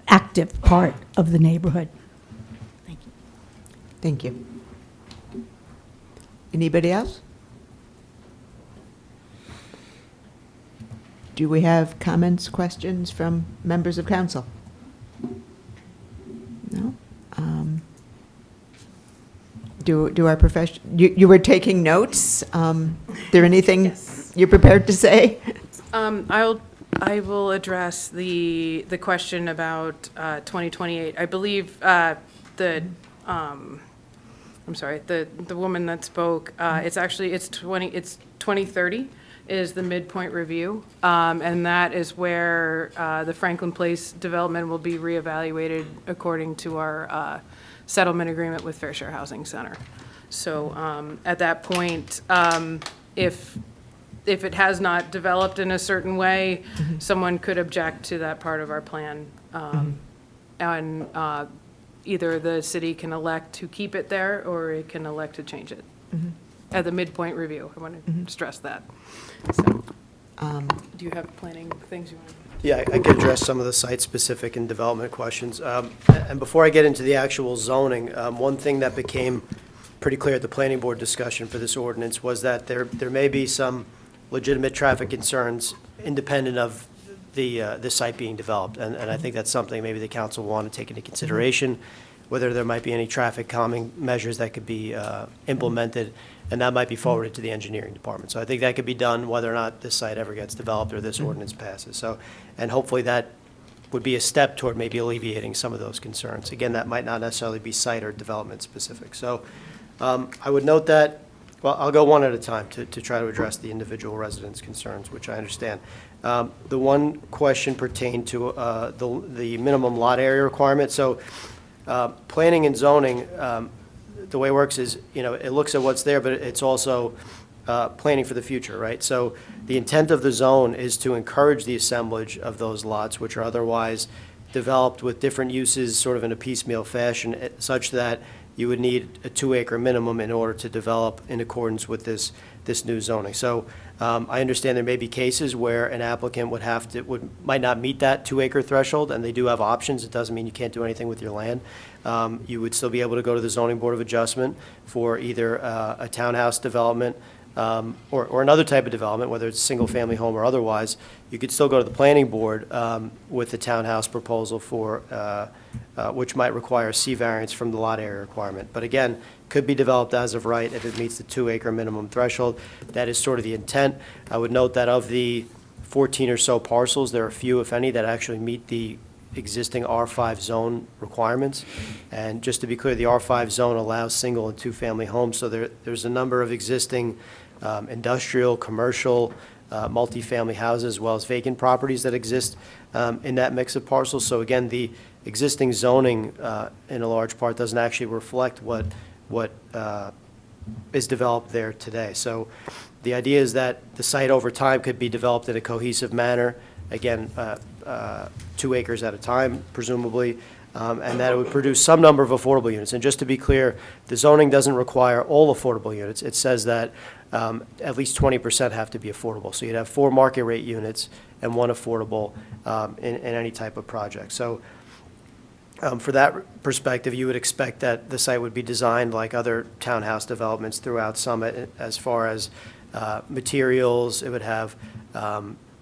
active part of the neighborhood. Thank you. Anybody else? Do we have comments, questions from members of council? No? Do our profession, you were taking notes? There anything you're prepared to say? I will address the question about 2028. I believe I'm sorry, the woman that spoke, it's 2030 is the midpoint review, and that is where the Franklin Place development will be reevaluated according to our settlement agreement with Fair Share Housing Center. So at that point, if it has not developed in a certain way, someone could object to that part of our plan, and either the city can elect to keep it there, or it can elect to change it. At the midpoint review, I want to stress that. So, do you have planning things you want to? Yeah, I could address some of the site-specific and development questions. And before I get into the actual zoning, one thing that became pretty clear at the planning board discussion for this ordinance was that there may be some legitimate traffic concerns independent of the site being developed. And I think that's something maybe the council will want to take into consideration, whether there might be any traffic calming measures that could be implemented, and that might be forwarded to the engineering department. So I think that could be done whether or not this site ever gets developed or this ordinance passes. So, and hopefully that would be a step toward maybe alleviating some of those concerns. Again, that might not necessarily be site or development specific. So I would note that, well, I'll go one at a time to try to address the individual residents' concerns, which I understand. The one question pertained to the minimum lot area requirement. So planning and zoning, the way it works is, it looks at what's there, but it's also planning for the future, right? So the intent of the zone is to encourage the assemblage of those lots, which are otherwise developed with different uses sort of in a piecemeal fashion, such that you would need a 2-acre minimum in order to develop in accordance with this new zoning. So I understand there may be cases where an applicant might not meet that 2-acre threshold, and they do have options. It doesn't mean you can't do anything with your land. You would still be able to go to the Zoning Board of Adjustment for either a townhouse development or another type of development, whether it's a single-family home or otherwise. You could still go to the Planning Board with the townhouse proposal for which might require C variance from the lot area requirement. But again, could be developed as of right if it meets the 2-acre minimum threshold. That is sort of the intent. I would note that of the 14 or so parcels, there are few, if any, that actually meet the existing R5 zone requirements. And just to be clear, the R5 zone allows single and two-family homes, so there's a number of existing industrial, commercial, multifamily houses, as well as vacant properties that exist in that mix of parcels. So again, the existing zoning in a large part doesn't actually reflect what is developed there today. So the idea is that the site over time could be developed in a cohesive manner, again, 2 acres at a time, presumably, and that it would produce some number of affordable units. And just to be clear, the zoning doesn't require all affordable units. It says that at least 20% have to be affordable. So you'd have 4 market rate units and 1 affordable in any type of project. So for that perspective, you would expect that the site would be designed like other townhouse developments throughout Summit as far as materials. It would have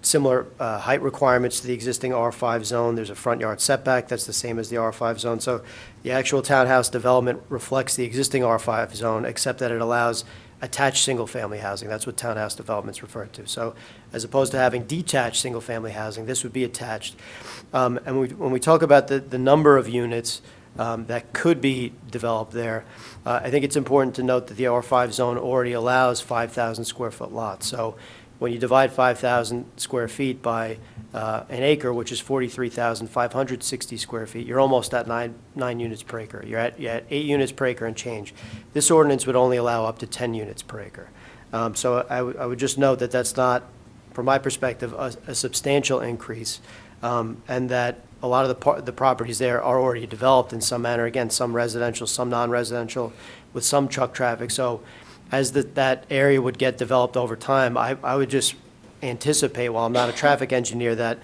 similar height requirements to the existing R5 zone. There's a front yard setback that's the same as the R5 zone. So the actual townhouse development reflects the existing R5 zone, except that it allows attached single-family housing. That's what townhouse development's referred to. So as opposed to having detached single-family housing, this would be attached. And when we talk about the number of units that could be developed there, I think it's important to note that the R5 zone already allows 5,000 square foot lots. So when you divide 5,000 square feet by an acre, which is 43,560 square feet, you're almost at 9 units per acre. You're at 8 units per acre and change. This ordinance would only allow up to 10 units per acre. So I would just note that that's not from my perspective, a substantial increase, and that a lot of the properties there are already developed in some manner. Again, some residential, some non-residential, with some truck traffic. So as that area would get developed over time, I would just anticipate, while I'm not a traffic engineer, that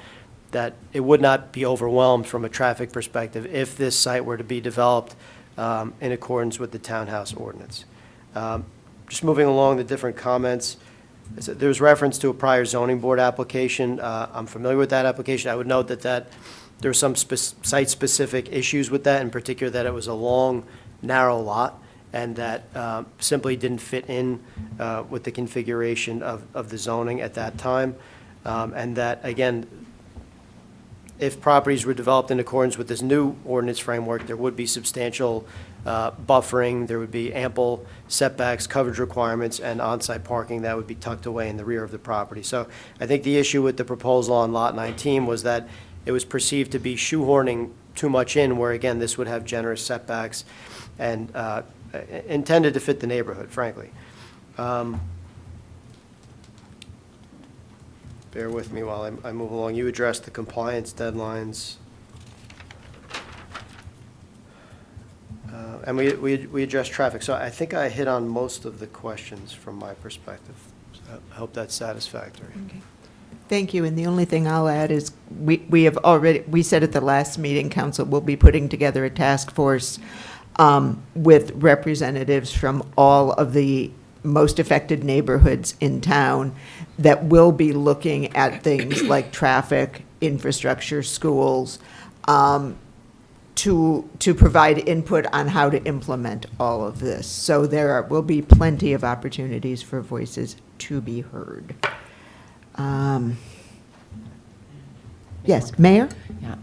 it would not be overwhelmed from a traffic perspective if this site were to be developed in accordance with the townhouse ordinance. Just moving along the different comments, there was reference to a prior zoning board application. I'm familiar with that application. I would note that there were some site-specific issues with that, in particular that it was a long, narrow lot, and that simply didn't fit in with the configuration of the zoning at that time. And that, again, if properties were developed in accordance with this new ordinance framework, there would be substantial buffering, there would be ample setbacks, coverage requirements, and on-site parking that would be tucked away in the rear of the property. So I think the issue with the proposal on Lot 19 was that it was perceived to be shoehorning too much in, where, again, this would have generous setbacks and intended to fit the neighborhood, frankly. Bear with me while I move along. You addressed the compliance deadlines. And we addressed traffic. So I think I hit on most of the questions from my perspective. So I hope that's satisfactory. Okay. Thank you. And the only thing I'll add is we said at the last meeting, council will be putting together a task force with representatives from all of the most affected neighborhoods in town that will be looking at things like traffic, infrastructure, schools, to provide input on how to implement all of this. So there will be plenty of opportunities for voices to be heard. Yes, Mayor? Yeah.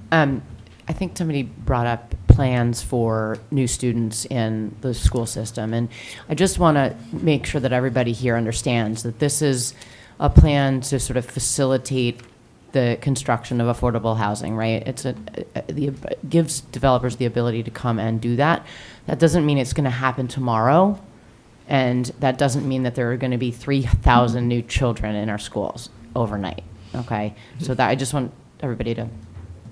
I think somebody brought up plans for new students in the school system, and I just want to make sure that everybody here understands that this is a plan to sort of facilitate the construction of affordable housing, right? It gives developers the ability to come and do that. That doesn't mean it's going to happen tomorrow, and that doesn't mean that there are going to be 3,000 new children in our schools overnight, okay? So that I just want everybody to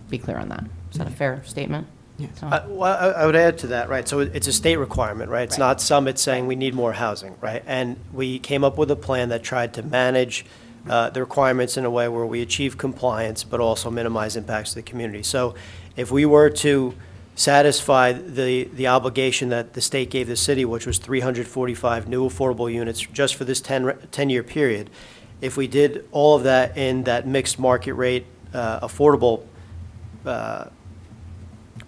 be clear on that. Is that a fair statement? Yes. Well, I would add to that, right? So it's a state requirement, right? It's not Summit saying we need more housing, right? And we came up with a plan that tried to manage the requirements in a way where we achieve compliance, but also minimize impacts to the community. So if we were to satisfy the obligation that the state gave the city, which was 345 new affordable units just for this 10-year period, if we did all of that in that mixed market rate affordable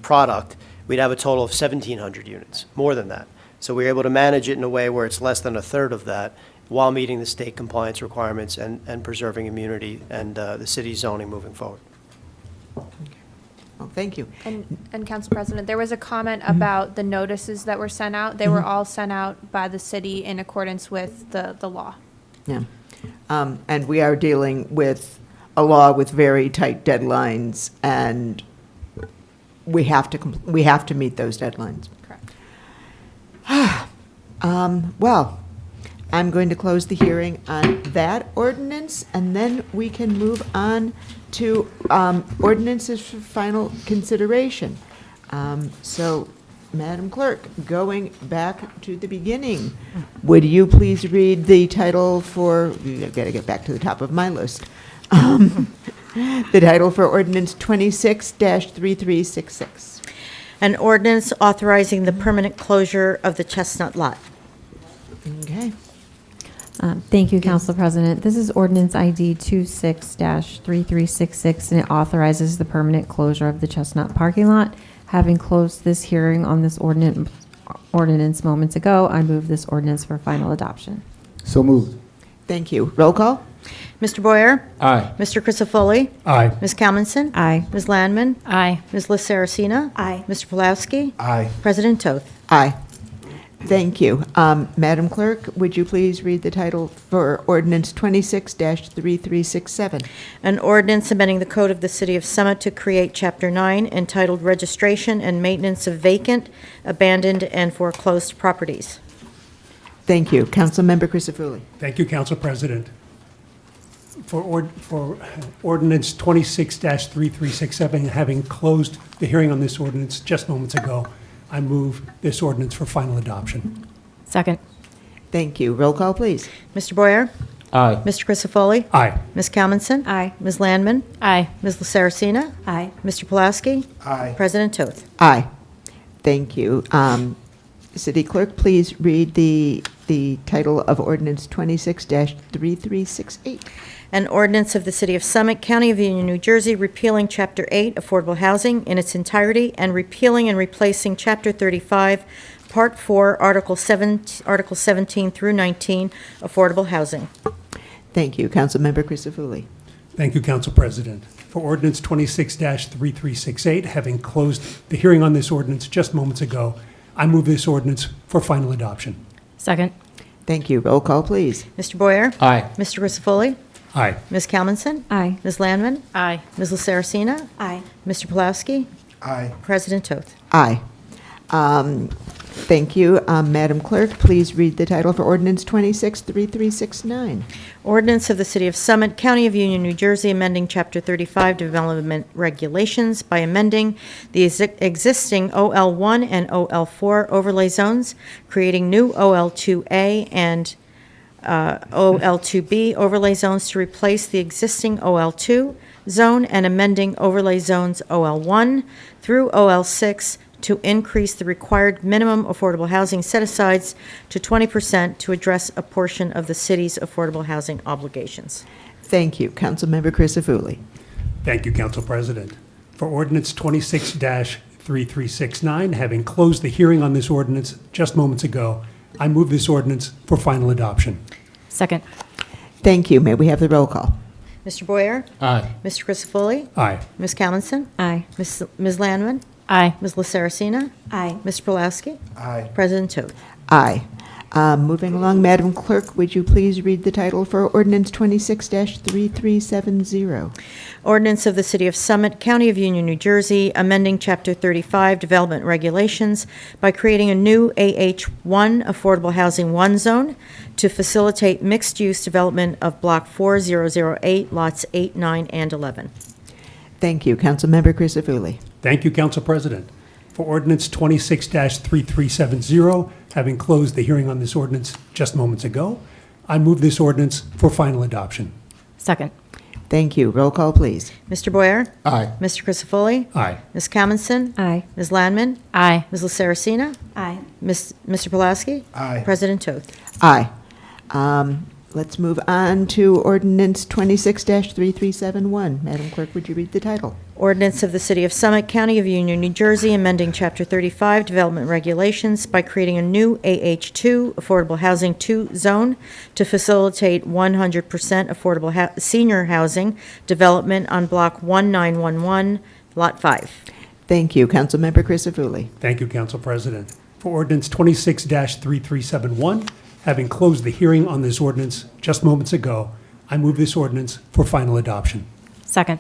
product, we'd have a total of 1,700 units, more than that. So we're able to manage it in a way where it's less than a third of that, while meeting the state compliance requirements and preserving immunity and the city's zoning moving forward. Well, thank you. And Council President, there was a comment about the notices that were sent out. They were all sent out by the city in accordance with the law. Yeah. And we are dealing with a law with very tight deadlines, and we have to meet those deadlines. Correct. Well, I'm going to close the hearing on that ordinance, and then we can move on to ordinances for final consideration. So, Madam Clerk, going back to the beginning, would you please read the title for, I've got to get back to the top of my list, the title for ordinance 26-3366. An ordinance authorizing the permanent closure of the Chestnut Lot. Okay. Thank you, Council President. This is ordinance ID 26-3366, and it authorizes the permanent closure of the Chestnut parking lot. Having closed this hearing on this ordinance moments ago, I move this ordinance for final adoption. So moved. Thank you. Roll call? Mr. Boyer? Aye. Mr. Christofoli? Aye. Ms. Kalmanson? Aye. Ms. Landman? Aye. Ms. Saracina? Aye. Mr. Pulowski? Aye. President Toth. Aye. Thank you. Madam Clerk, would you please read the title for ordinance 26-3367? An ordinance amending the code of the City of Summit to create Chapter 9 entitled Registration and Maintenance of Vacant, Abandoned, and Foreclosed Properties. Thank you. Councilmember Christofouli. Thank you, Council President. For ordinance 26-3367, having closed the hearing on this ordinance just moments ago, I move this ordinance for final adoption. Second. Thank you. Roll call, please. Mr. Boyer? Aye. Mr. Crisafulli? Aye. Ms. Kalmanson? Aye. Ms. Landman? Aye. Ms. Saracena? Aye. Mr. Pulaski? Aye. President Toth. Aye. Thank you. City Clerk, please read the title of ordinance 26-3368. An ordinance of the City of Summit, County of Union, New Jersey, repealing Chapter 8, Affordable Housing in its entirety, and repealing and replacing Chapter 35, Part 4, Article 17 through 19, Affordable Housing. Thank you. Councilmember Crisafulli. Thank you, Council President. For ordinance 26-3368, having closed the hearing on this ordinance just moments ago, I move this ordinance for final adoption. Second. Thank you. Roll call, please. Mr. Boyer? Aye. Mr. Crisafulli? Aye. Ms. Kalmanson? Aye. Ms. Landman? Aye. Ms. Saracena? Aye. Mr. Pulaski? Aye. President Toth. Aye. Thank you. Madam Clerk, please read the title for ordinance 26-3369. Ordinance of the City of Summit, County of Union, New Jersey, amending Chapter 35 Development Regulations by amending the existing OL1 and OL4 overlay zones, creating new OL2A and OL2B overlay zones to replace the existing OL2 zone, and amending overlay zones OL1 through OL6 to increase the required minimum affordable housing set-asides to 20% to address a portion of the city's affordable housing obligations. Thank you. Councilmember Crisafulli. Thank you, Council President. For ordinance 26-3369, having closed the hearing on this ordinance just moments ago, I move this ordinance for final adoption. Second. Thank you. May we have the roll call? Mr. Boyer? Aye. Mr. Crisafulli? Aye. Ms. Kalmanson? Aye. Ms. Landman? Aye. Ms. Saracena? Aye. Mr. Pulaski? Aye. President Toth. Aye. Moving along, Madam Clerk, would you please read the title for ordinance 26-3370? Ordinance of the City of Summit, County of Union, New Jersey, amending Chapter 35 Development Regulations by creating a new AH1 Affordable Housing 1 zone to facilitate mixed-use development of Block 4008, lots 8, 9, and 11. Thank you. Councilmember Crisafulli. Thank you, Council President. For ordinance 26-3370, having closed the hearing on this ordinance just moments ago, I move this ordinance for final adoption. Second. Thank you. Roll call, please. Mr. Boyer? Aye. Mr. Crisafulli? Aye. Ms. Kalmanson? Aye. Ms. Landman? Aye. Ms. Saracena? Aye. Mr. Pulaski? Aye. President Toth. Aye. Let's move on to ordinance 26-3371. Madam Clerk, would you read the title? Ordinance of the City of Summit, County of Union, New Jersey, amending Chapter 35 Development Regulations by creating a new AH2 Affordable Housing 2 zone to facilitate 100% affordable senior housing development on Block 1911, Lot 5. Thank you. Councilmember Crisafulli. Thank you, Council President. For ordinance 26-3371, having closed the hearing on this ordinance just moments ago, I move this ordinance for final adoption. Second.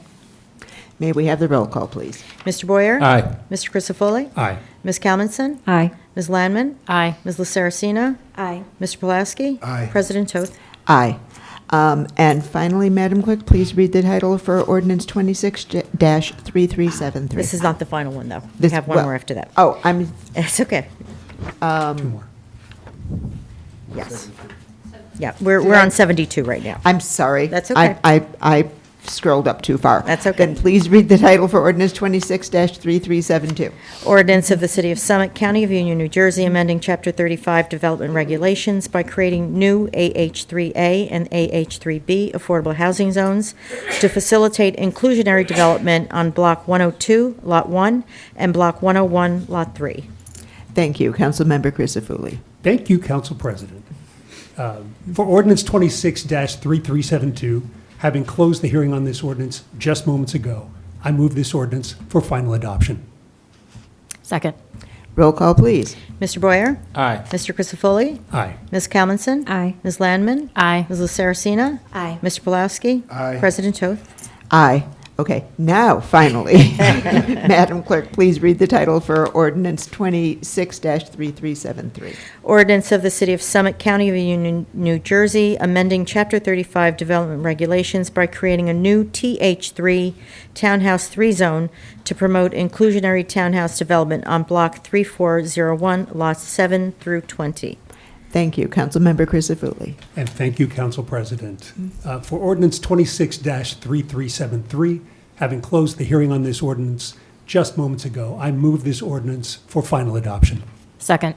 May we have the roll call, please? Mr. Boyer? Aye. Mr. Crisafulli? Aye. Ms. Kalmanson? Aye. Ms. Landman? Aye. Ms. Saracena? Aye. Mr. Pulaski? Aye. President Toth. Aye. And finally, Madam Clerk, please read the title for ordinance 26-3373. This is not the final one, though. We This- have one well- more after that. Oh, It's okay. Two more. Yes. Yeah, we're on 72 right now. I'm sorry. That's okay. I scrolled up too far. That's okay. Then please read the title for ordinance 26-3372. Ordinance of the City of Summit, County of Union, New Jersey, amending Chapter 35 Development Regulations by creating new AH3A and AH3B affordable housing zones to facilitate inclusionary development on Block 102, Lot 1, and Block 101, Lot 3. Thank you. Councilmember Crisafulli. Thank you, Council President. For ordinance 26-3372, having closed the hearing on this ordinance just moments ago, I move this ordinance for final adoption. Second. Roll call, please. Mr. Boyer? Aye. Mr. Crisafulli? Aye. Ms. Kalmanson? Aye. Ms. Landman? Aye. Ms. Saracena? Aye. Mr. Pulaski? Aye. President Toth. Aye. Okay, now, finally, Madam Clerk, please read the title for ordinance 26-3373. Ordinance of the City of Summit, County of Union, New Jersey, amending Chapter 35 Development Regulations by creating a new TH3 Townhouse 3 zone to promote inclusionary townhouse development on Block 3401, lots 7 through 20. Thank you. Councilmember Crisafulli. And thank you, Council President. For ordinance 26-3373, having closed the hearing on this ordinance just moments ago, I move this ordinance for final adoption. Second.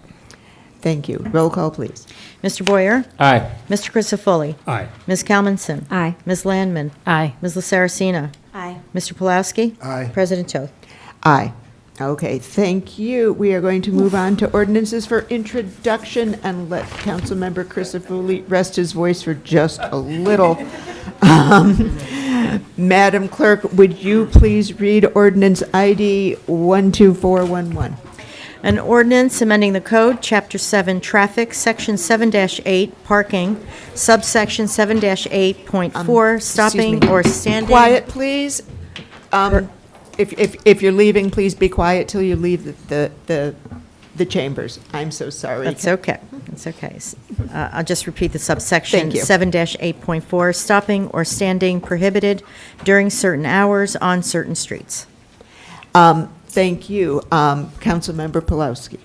Thank you. Roll call, please. Mr. Boyer? Aye. Mr. Crisafulli? Aye. Ms. Kalmanson? Aye. Ms. Landman? Aye. Ms. Saracena? Aye. Mr. Pulowski? Aye. President Toth. Aye. Okay, thank you. We are going to move on to ordinances for introduction and let Councilmember Crisafulli rest his voice for just a little. Madam Clerk, would you please read ordinance ID 12411? An ordinance amending the code, Chapter 7, Traffic, Section 7-8, Parking, subsection 7-8.4, stopping me. or standing. Quiet, please. If you're leaving, please be quiet till you leave the chambers. I'm so sorry. That's okay. That's okay. I'll just repeat the subsection. Thank you. 7-8.4, stopping or standing prohibited during certain hours on certain streets. Thank you. Councilmember Pulowski.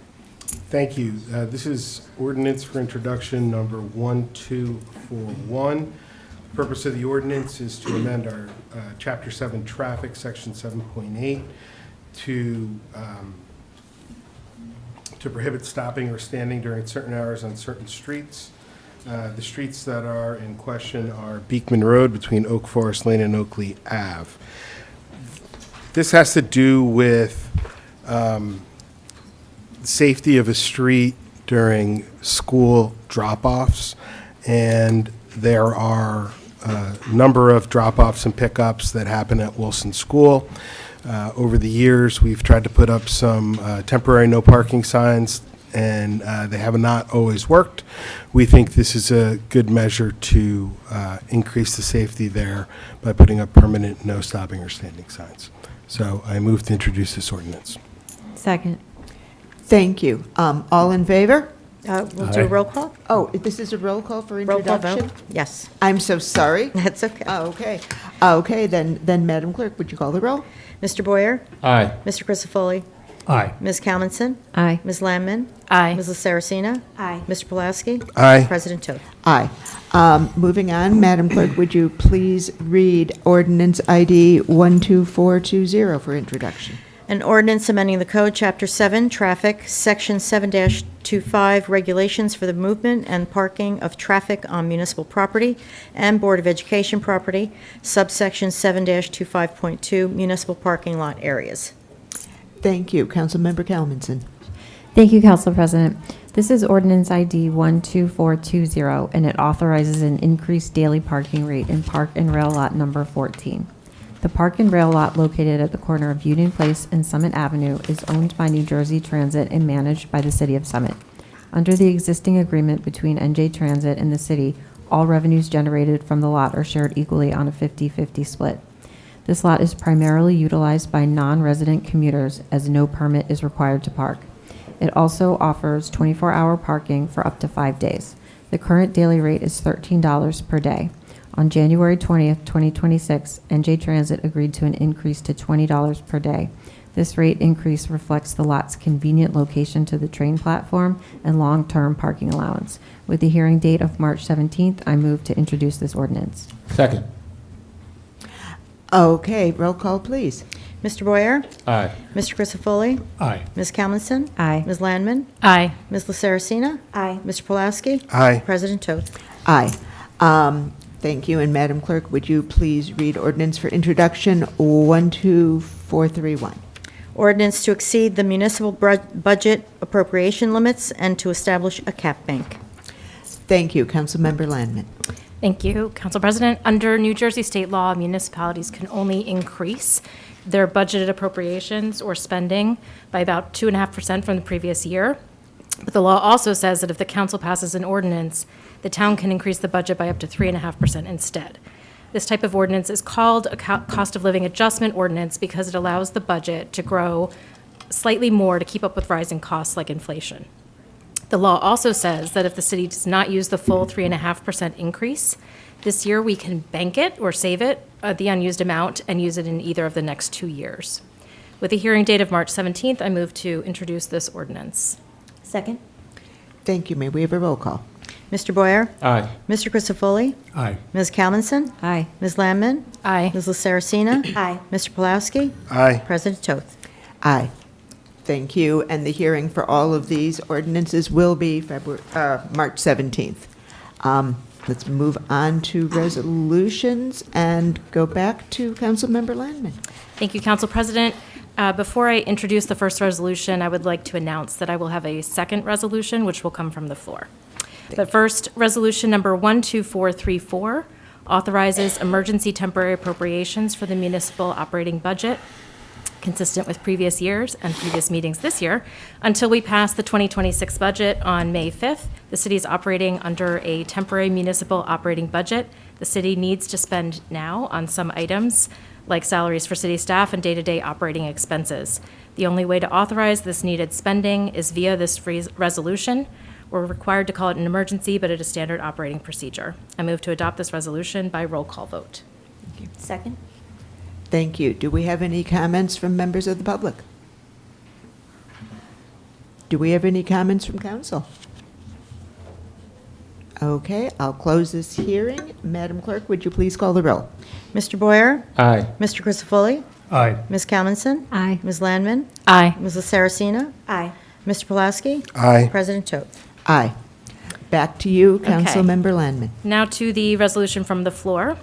Thank you. This is ordinance for introduction number 1241. The purpose of the ordinance is to amend our Chapter 7 Traffic, Section 7.8, to prohibit stopping or standing during certain hours on certain streets. The streets that are in question are Beekman Road between Oak Forest Lane and Oakley Ave. This has to do with safety of a street during school drop-offs, and there are a number of drop-offs and pickups that happen at Wilson School. Over the years, we've tried to put up some temporary no parking signs, and they have not always worked. We think this is a good measure to increase the safety there by putting up permanent no stopping or standing signs. So I move to introduce this ordinance. Second. Thank you. All in favor? We'll do a roll call. Oh, this is a roll call for Roll call introduction? vote? Yes. I'm so sorry. That's okay. Oh, okay. Okay, then Madam Clerk, would you call the roll? Mr. Boyer? Aye. Mr. Crisafulli? Aye. Ms. Kalmanson? Aye. Ms. Landman? Aye. Ms. Saracena? Aye. Mr. Pulowski? Aye. President Toth. Aye. Moving on, Madam Clerk, would you please read ordinance ID 12420 for introduction? An ordinance amending the code, Chapter 7, Traffic, Section 7-25, Regulations for the Movement and Parking of Traffic on Municipal Property and Board of Education Property, subsection 7-25.2, Municipal Parking Lot Areas. Thank you. Councilmember Kalmanson. Thank you, Council President. This is ordinance ID 12420, and it authorizes an increased daily parking rate in Park and Rail Lot number 14. The Park and Rail Lot located at the corner of Union Place and Summit Avenue is owned by New Jersey Transit and managed by the City of Summit. Under the existing agreement between NJ Transit and the city, all revenues generated from the lot are shared equally on a 50-50 split. This lot is primarily utilized by non-resident commuters as no permit is required to park. It also offers 24-hour parking for up to 5 days. The current daily rate is $13 per day. On January 20th, 2026, NJ Transit agreed to an increase to $20 per day. This rate increase reflects the lot's convenient location to the train platform and long-term parking allowance. With the hearing date of March 17th, I move to introduce this ordinance. Second. Okay, roll call, please. Mr. Boyer? Aye. Mr. Crisafulli? Aye. Ms. Kalmanson? Aye. Ms. Landman? Aye. Ms. Saracena? Aye. Mr. Pulowski? Aye. President Toth. Aye. Thank you. And Madam Clerk, would you please read ordinance for introduction 12431? Ordinance to exceed the municipal budget appropriation limits and to establish a cap bank. Thank you. Councilmember Landman. Thank you, Council President. Under New Jersey state law, municipalities can only increase their budgeted appropriations or spending by about 2.5% from the previous year. But the law also says that if the council passes an ordinance, the town can increase the budget by up to 3.5% instead. This type of ordinance is called a cost of living adjustment ordinance because it allows the budget to grow slightly more to keep up with rising costs like inflation. The law also says that if the city does not use the full 3.5% increase this year, we can bank it or save it, the unused amount, and use it in either of the next 2 years. With the hearing date of March 17th, I move to introduce this ordinance. Second. Thank you. May we have a roll call? Mr. Boyer? Aye. Mr. Christopherly? Aye. Ms. Kalmanson? Aye. Ms. Landman? Aye. Ms. Saracena? Aye. Mr. Pulowski? Aye. President Toth. Aye. Thank you. And the hearing for all of these ordinances will be March 17th. Let's move on to resolutions and go back to Councilmember Landman. Thank you, Council President. Before I introduce the first resolution, I would like to announce that I will have a second resolution, which will come from the floor. But first, resolution number 12434 authorizes emergency temporary appropriations for the municipal operating budget, consistent with previous years and previous meetings this year, until we pass the 2026 budget on May 5th. The city is operating under a temporary municipal operating budget. The city needs to spend now on some items like salaries for city staff and day-to-day operating expenses. The only way to authorize this needed spending is via this resolution. We're required to call it an emergency, but it is standard operating procedure. I move to adopt this resolution by roll call vote. Second. Thank you. Do we have any comments from members of the public? Do we have any comments from council? Okay, I'll close this hearing. Madam Clerk, would you please call the roll? Mr. Boyer? Aye. Mr. Christopherly? Aye. Ms. Kalmanson? Aye. Ms. Landman? Aye. Ms. Saracena? Aye. Mr. Pulowski? Aye. President Toth. Aye. Back to you, Councilmember Landman. Now to the resolution from the floor.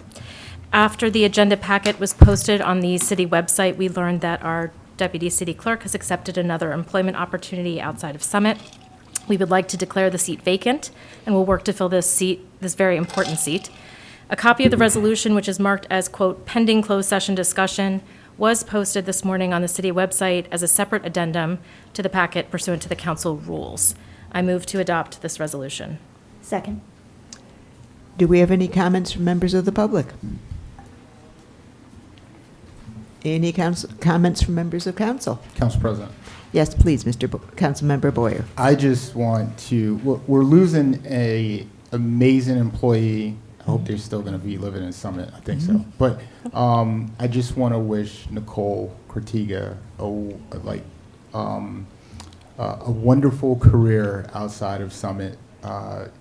After the agenda packet was posted on the city website, we learned that our deputy city clerk has accepted another employment opportunity outside of Summit. We would like to declare the seat vacant and will work to fill this seat, this very important seat. A copy of the resolution, which is marked as, quote, pending closed session discussion, was posted this morning on the city website as a separate addendum to the packet pursuant to the council rules. I move to adopt this resolution. Second. Do we have any comments from members of the public? Any comments from members of council? Council President. Yes, please, Councilmember Boyer. I just want to, we're losing a amazing employee. I hope they're still going to be living in Summit. I think so. But I just want to wish Nicole Cortiga a wonderful career outside of Summit.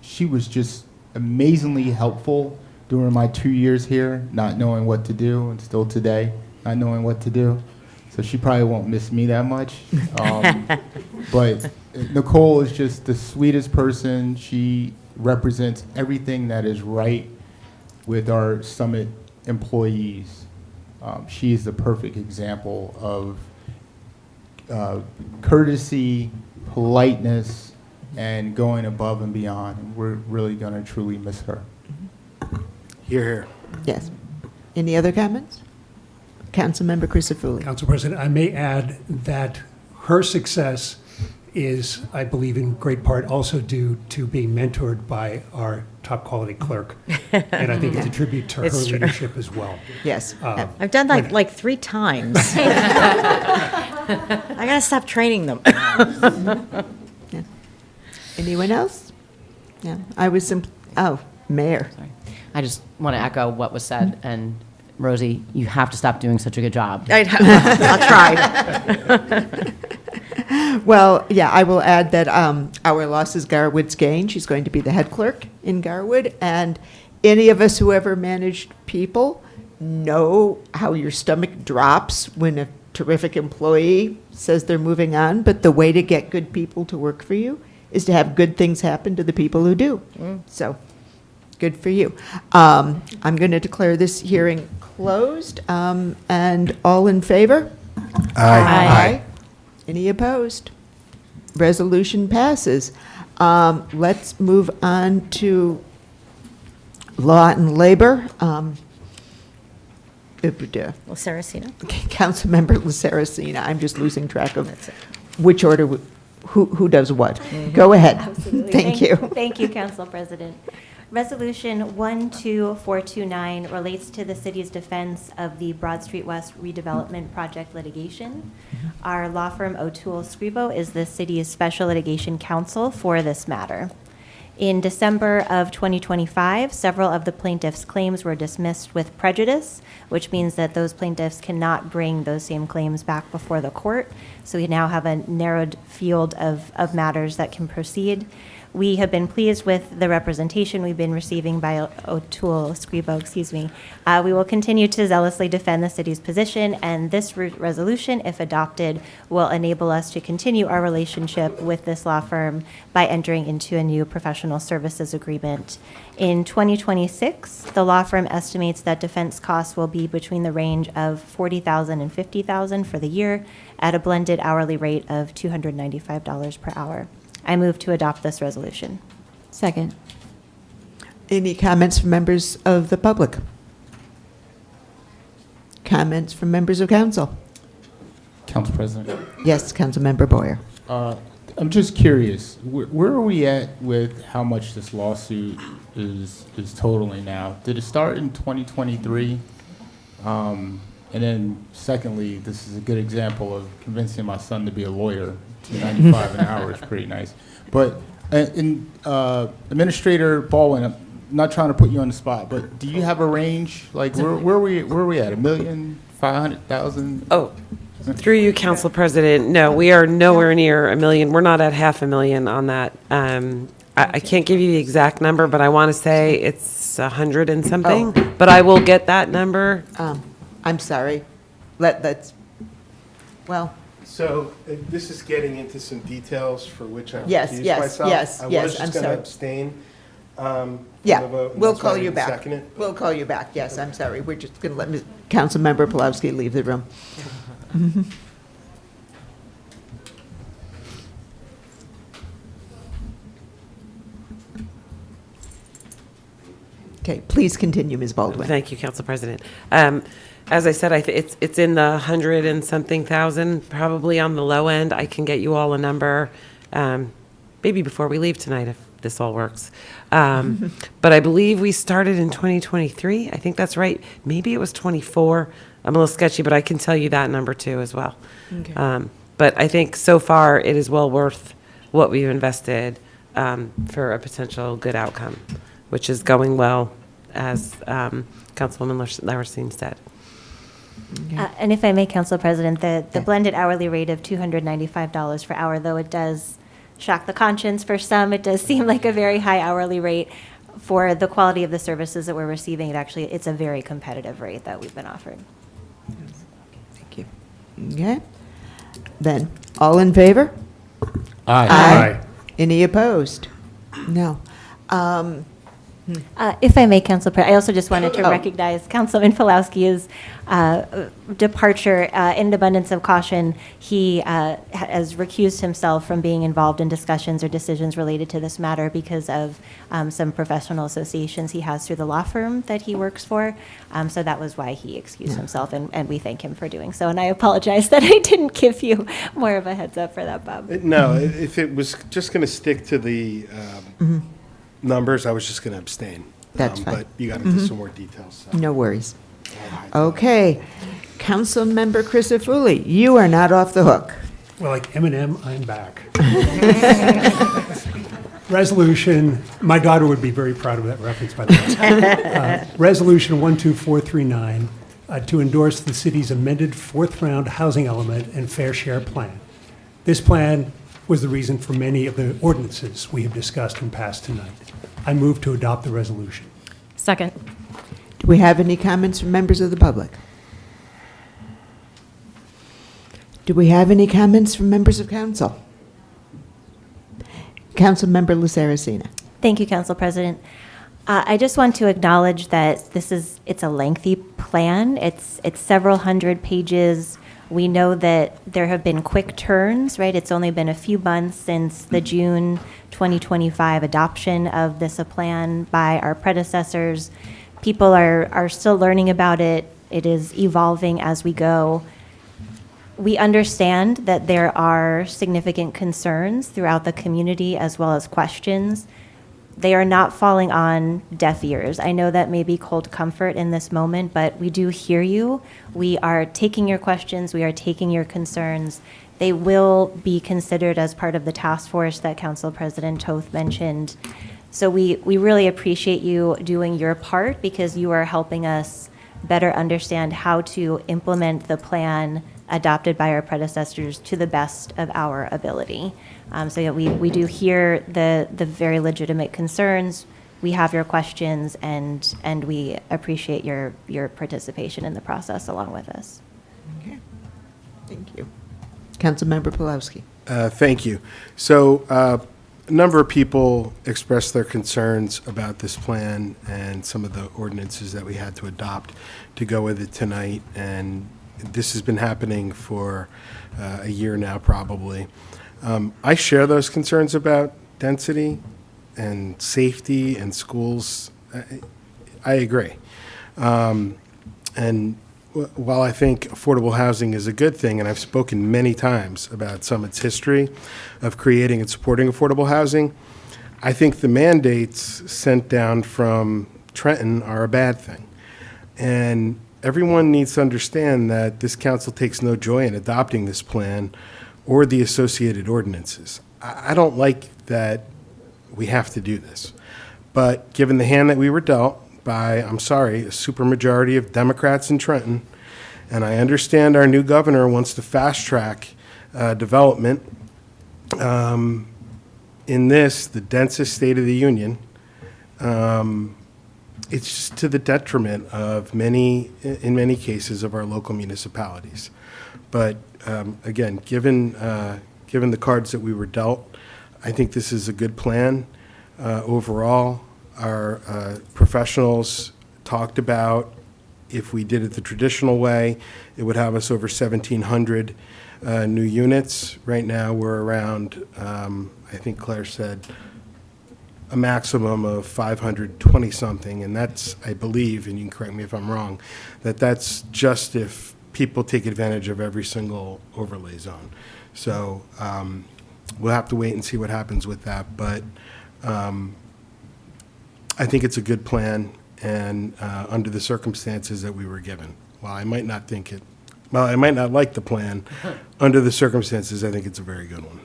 She was just amazingly helpful during my 2 years here, not knowing what to do, and still today, not knowing what to do. So she probably won't miss me that much. But Nicole is just the sweetest person. She represents everything that is right with our Summit employees. She is the perfect example of courtesy, politeness, and going above and beyond. And we're really going to truly miss her. Hear, hear. Yes. Any other comments? Councilmember Christopherly. Council President, I may add that her success is, I believe, in great part also due to being mentored by our top quality clerk. And I think it's a tribute to her It's true. leadership as well. Yes. I've done that like 3 times. I gotta stop training them. Yeah. Anyone else? Yeah. I was Mayor. Sorry. I just want to echo what was said, and Rosie, you have to stop doing such a good job. I'll try. Well, yeah, I will add that our loss is Garwood's gain. She's going to be the head clerk in Garwood, and any of us who ever managed people know how your stomach drops when a terrific employee says they're moving on, but the way to get good people to work for you is to have good things happen to the people who do. So, good for you. I'm going to declare this hearing closed, and all in favor? Aye. Any opposed? Resolution passes. Let's move on to law and labor. Saracena. Councilmember Saracena. I'm just losing track of which order, who does what. Go ahead. Absolutely. Thank you. Thank you, Council President. Resolution 12429 relates to the city's defense of the Broad Street West redevelopment project litigation. Our law firm O'Toole Scribo is the city's special litigation counsel for this matter. In December of 2025, several of the plaintiffs' claims were dismissed with prejudice, which means that those plaintiffs cannot bring those same claims back before the court. So we now have a narrowed field of matters that can proceed. We have been pleased with the representation we've been receiving by O'Toole Scribo, We will continue to zealously defend the city's position, and this resolution, if adopted, will enable us to continue our relationship with this law firm by entering into a new professional services agreement. In 2026, the law firm estimates that defense costs will be between the range of $40,000 and $50,000 for the year at a blended hourly rate of $295 per hour. I move to adopt this resolution. Second. Any comments from members of the public? Comments from members of council? Council President. Yes, Councilmember Boyer. I'm just curious, where are we at with how much this lawsuit is totaling now? Did it start in 2023? And then secondly, this is a good example of convincing my son to be a lawyer. $2.95 an hour is pretty nice. But Administrator Baldwin, I'm not trying to put you on the spot, but do you have a range? Like where are we at? $1,500,000? Oh, through you, Council President. No, we are nowhere near $1 million. We're not at $500,000 on that. I can't give you the exact number, but I want to say it's 100 and something. Oh. But I will get that number. I'm sorry. So this is getting into some details for which I've Yes, recused yes, myself. yes, I yes, was I'm just going sorry. to abstain from Yeah, the vote, and we'll that's why call I you didn't back. second it. We'll call you back. Yes, I'm sorry. We're just going to let Councilmember Pulowski leave the room. Okay, please continue, Ms. Baldwin. Thank you, Council President. As I said, it's in the 100 and something thousand, probably on the low end. I can get you all a number, maybe before we leave tonight, if this all works. But I believe we started in 2023. I think that's right. Maybe it was 24. I'm a little sketchy, but I can tell you that number too as well. Okay. But I think so far it is well worth what we've invested for a potential good outcome, which is going well, as Councilwoman Lauerstein said. And if I may, Council President, the blended hourly rate of $295 per hour, though it does shock the conscience for some, it does seem like a very high hourly rate. For the quality of the services that we're receiving, it's a very competitive rate that we've been offering. Thank you. Okay. Then, all in favor? Aye. Aye. Any opposed? No. If I may, Council President, I also just wanted to Oh. recognize Councilman Pulowski's departure. In abundance of caution, he has recused himself from being involved in discussions or decisions related to this matter because of some professional associations he has through the law firm that he works for. So that was why he excused himself, and we thank him for doing so. And I apologize that I didn't give you more of a heads up for that, Bob. No, if it was just going to stick to the numbers, I was just going to abstain. That's fine. But you got into some more details. So. No worries. Okay. Councilmember Crisafulli, you are not off the hook. Well, like Eminem, I'm back. Resolution, my daughter would be very proud of that reference, by the way. Resolution 12439, to endorse the city's amended fourth-round housing element and fair share plan. This plan was the reason for many of the ordinances we have discussed and passed tonight. I move to adopt the resolution. Second. Do we have any comments from members of the public? Do we have any comments from members of council? Councilmember Luceracina. Thank you, Council President. I just want to acknowledge that it's a lengthy plan. It's several hundred pages. We know that there have been quick turns, right? It's only been a few months since the June 2025 adoption of this plan by our predecessors. People are still learning about it. It is evolving as we go. We understand that there are significant concerns throughout the community as well as questions. they are not falling on deaf ears. I know that may be cold comfort in this moment, but we do hear you. We are taking your questions. We are taking your concerns. They will be considered as part of the task force that Council President Toth mentioned. So we really appreciate you doing your part, because you are helping us better understand how to implement the plan adopted by our predecessors to the best of our ability. So yeah, we do hear the very legitimate concerns. We have your questions, and we appreciate your participation in the process along with us. Okay. Thank you. Councilmember Pulowski. Thank you. So a number of people expressed their concerns about this plan and some of the ordinances that we had to adopt to go with it tonight. And this has been happening for a year now, probably. I share those concerns about density and safety and schools. I agree. And while I think affordable housing is a good thing, and I've spoken many times about Summit's history of creating and supporting affordable housing, I think the mandates sent down from Trenton are a bad thing. And everyone needs to understand that this council takes no joy in adopting this plan or the associated ordinances. I don't like that we have to do this. But given the hand that we were dealt by, I'm sorry, a supermajority of Democrats in Trenton, and I understand our new governor wants to fast-track development in this, the densest state of the union, it's just to the detriment of in many cases, of our local municipalities. But again, given the cards that we were dealt, I think this is a good plan. Overall, our professionals talked about if we did it the traditional way, it would have us over 1,700 new units. Right now, we're around, I think Claire said, a maximum of 520-something, and that's, I believe, and you can correct me if I'm wrong, that's just if people take advantage of every single overlay zone. So we'll have to wait and see what happens with that, but I think it's a good plan, and under the circumstances that we were given. While I might not like the plan, under the circumstances, I think it's a very good one.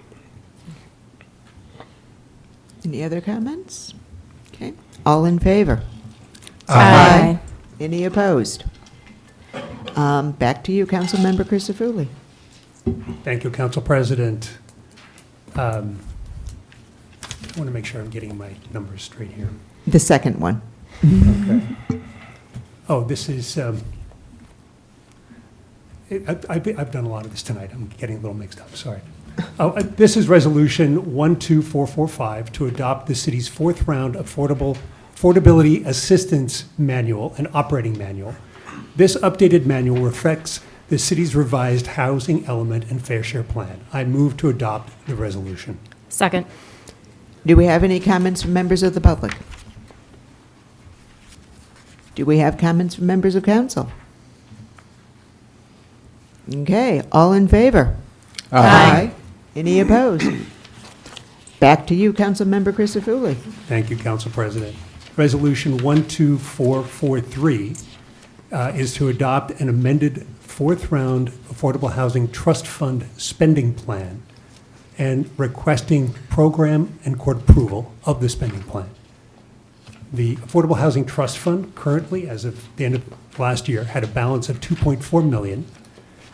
Any other comments? Okay. All in favor? Aye. Any opposed? Back to you, Councilmember Crisafulli. Thank you, Council President. I want to make sure I'm getting my numbers straight here. The second one. Okay. Oh, this is, I've done a lot of this tonight. I'm getting a little mixed up, sorry. This is Resolution 12445 to adopt the city's fourth round Affordability Assistance Manual and Operating Manual. This updated manual reflects the city's revised housing element and fair share plan. I move to adopt the resolution. Second. Do we have any comments from members of the public? Do we have comments from members of council? Okay, all in favor? Aye. Any opposed? Back to you, Councilmember Crisafulli. Thank you, Council President. Resolution 12443 is to adopt an amended fourth round Affordable Housing Trust Fund spending plan and requesting program and court approval of the spending plan. The Affordable Housing Trust Fund currently, as of the end of last year, had a balance of $2.4 million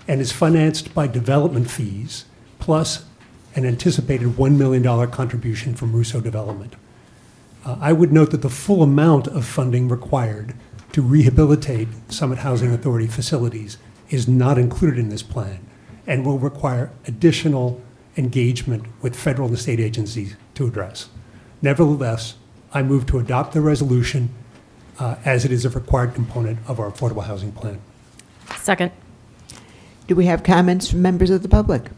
and is financed by development fees plus an anticipated $1 million contribution from Russo Development. I would note that the full amount of funding required to rehabilitate Summit Housing Authority facilities is not included in this plan and will require additional engagement with federal and state agencies to address. Nevertheless, I move to adopt the resolution as it is a required component of our affordable housing plan. Second. Do we have comments from members of the public?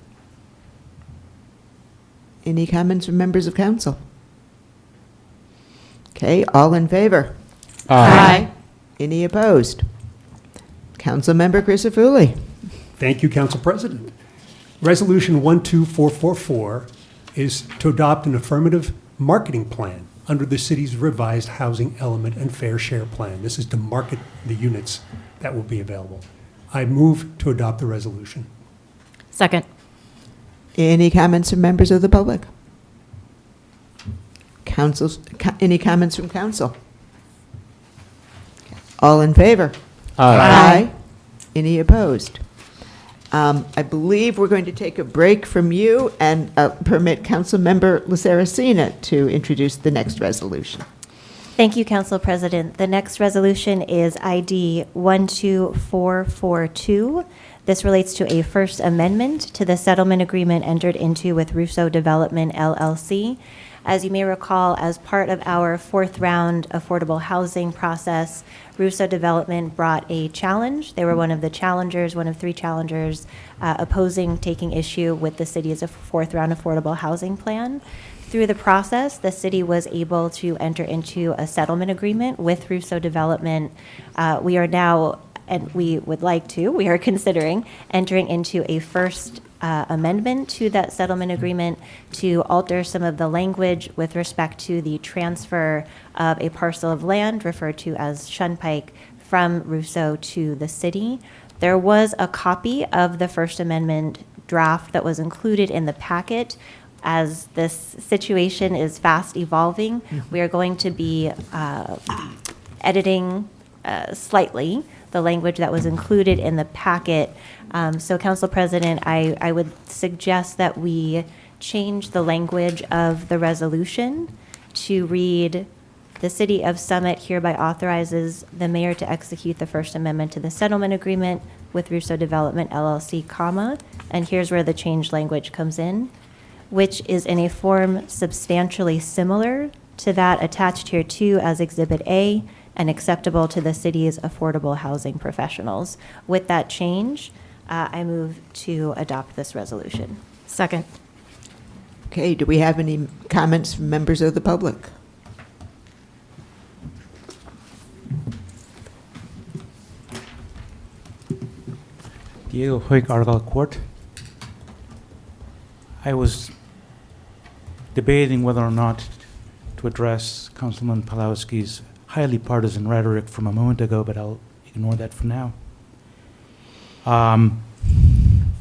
Any comments from members of council? Okay, all in favor? Aye. Any opposed? Councilmember Crisafulli. Thank you, Council President. Resolution 12444 is to adopt an affirmative marketing plan under the city's revised housing element and fair share plan. This is to market the units that will be available. I move to adopt the resolution. Second. Any comments from members of the public? Any comments from council? All in favor? Aye. Any opposed? I believe we're going to take a break from you and permit Councilmember LaSaracina to introduce the next resolution. Thank you, Council President. The next resolution is ID 12442. This relates to a first amendment to the settlement agreement entered into with Russo Development LLC. As you may recall, as part of our fourth round affordable housing process, Russo Development brought a challenge. They were one of the challengers, one of three challengers opposing taking issue with the city's fourth round affordable housing plan. Through the process, the city was able to enter into a settlement agreement with Russo Development. We are now, and we are considering entering into a first amendment to that settlement agreement to alter some of the language with respect to the transfer of a parcel of land referred to as Shunpike from Russo to the city. There was a copy of the First Amendment draft that was included in the packet. As this situation is fast evolving, we are going to be editing slightly the language that was included in the packet. So, Council President, I would suggest that we change the language of the resolution to read, "The City of Summit hereby authorizes the mayor to execute the First Amendment to the settlement agreement with Russo Development LLC, comma," and here's where the changed language comes in, "which is in a form substantially similar to that attached here too as Exhibit A and acceptable to the city's affordable housing professionals." With that change, I move to adopt this resolution. Second. Okay, do we have any comments from members of the public? Diego Hoyk, Argyle Court. I was debating whether or not to address Councilman Palowski's highly partisan rhetoric from a moment ago, but I'll ignore that for now.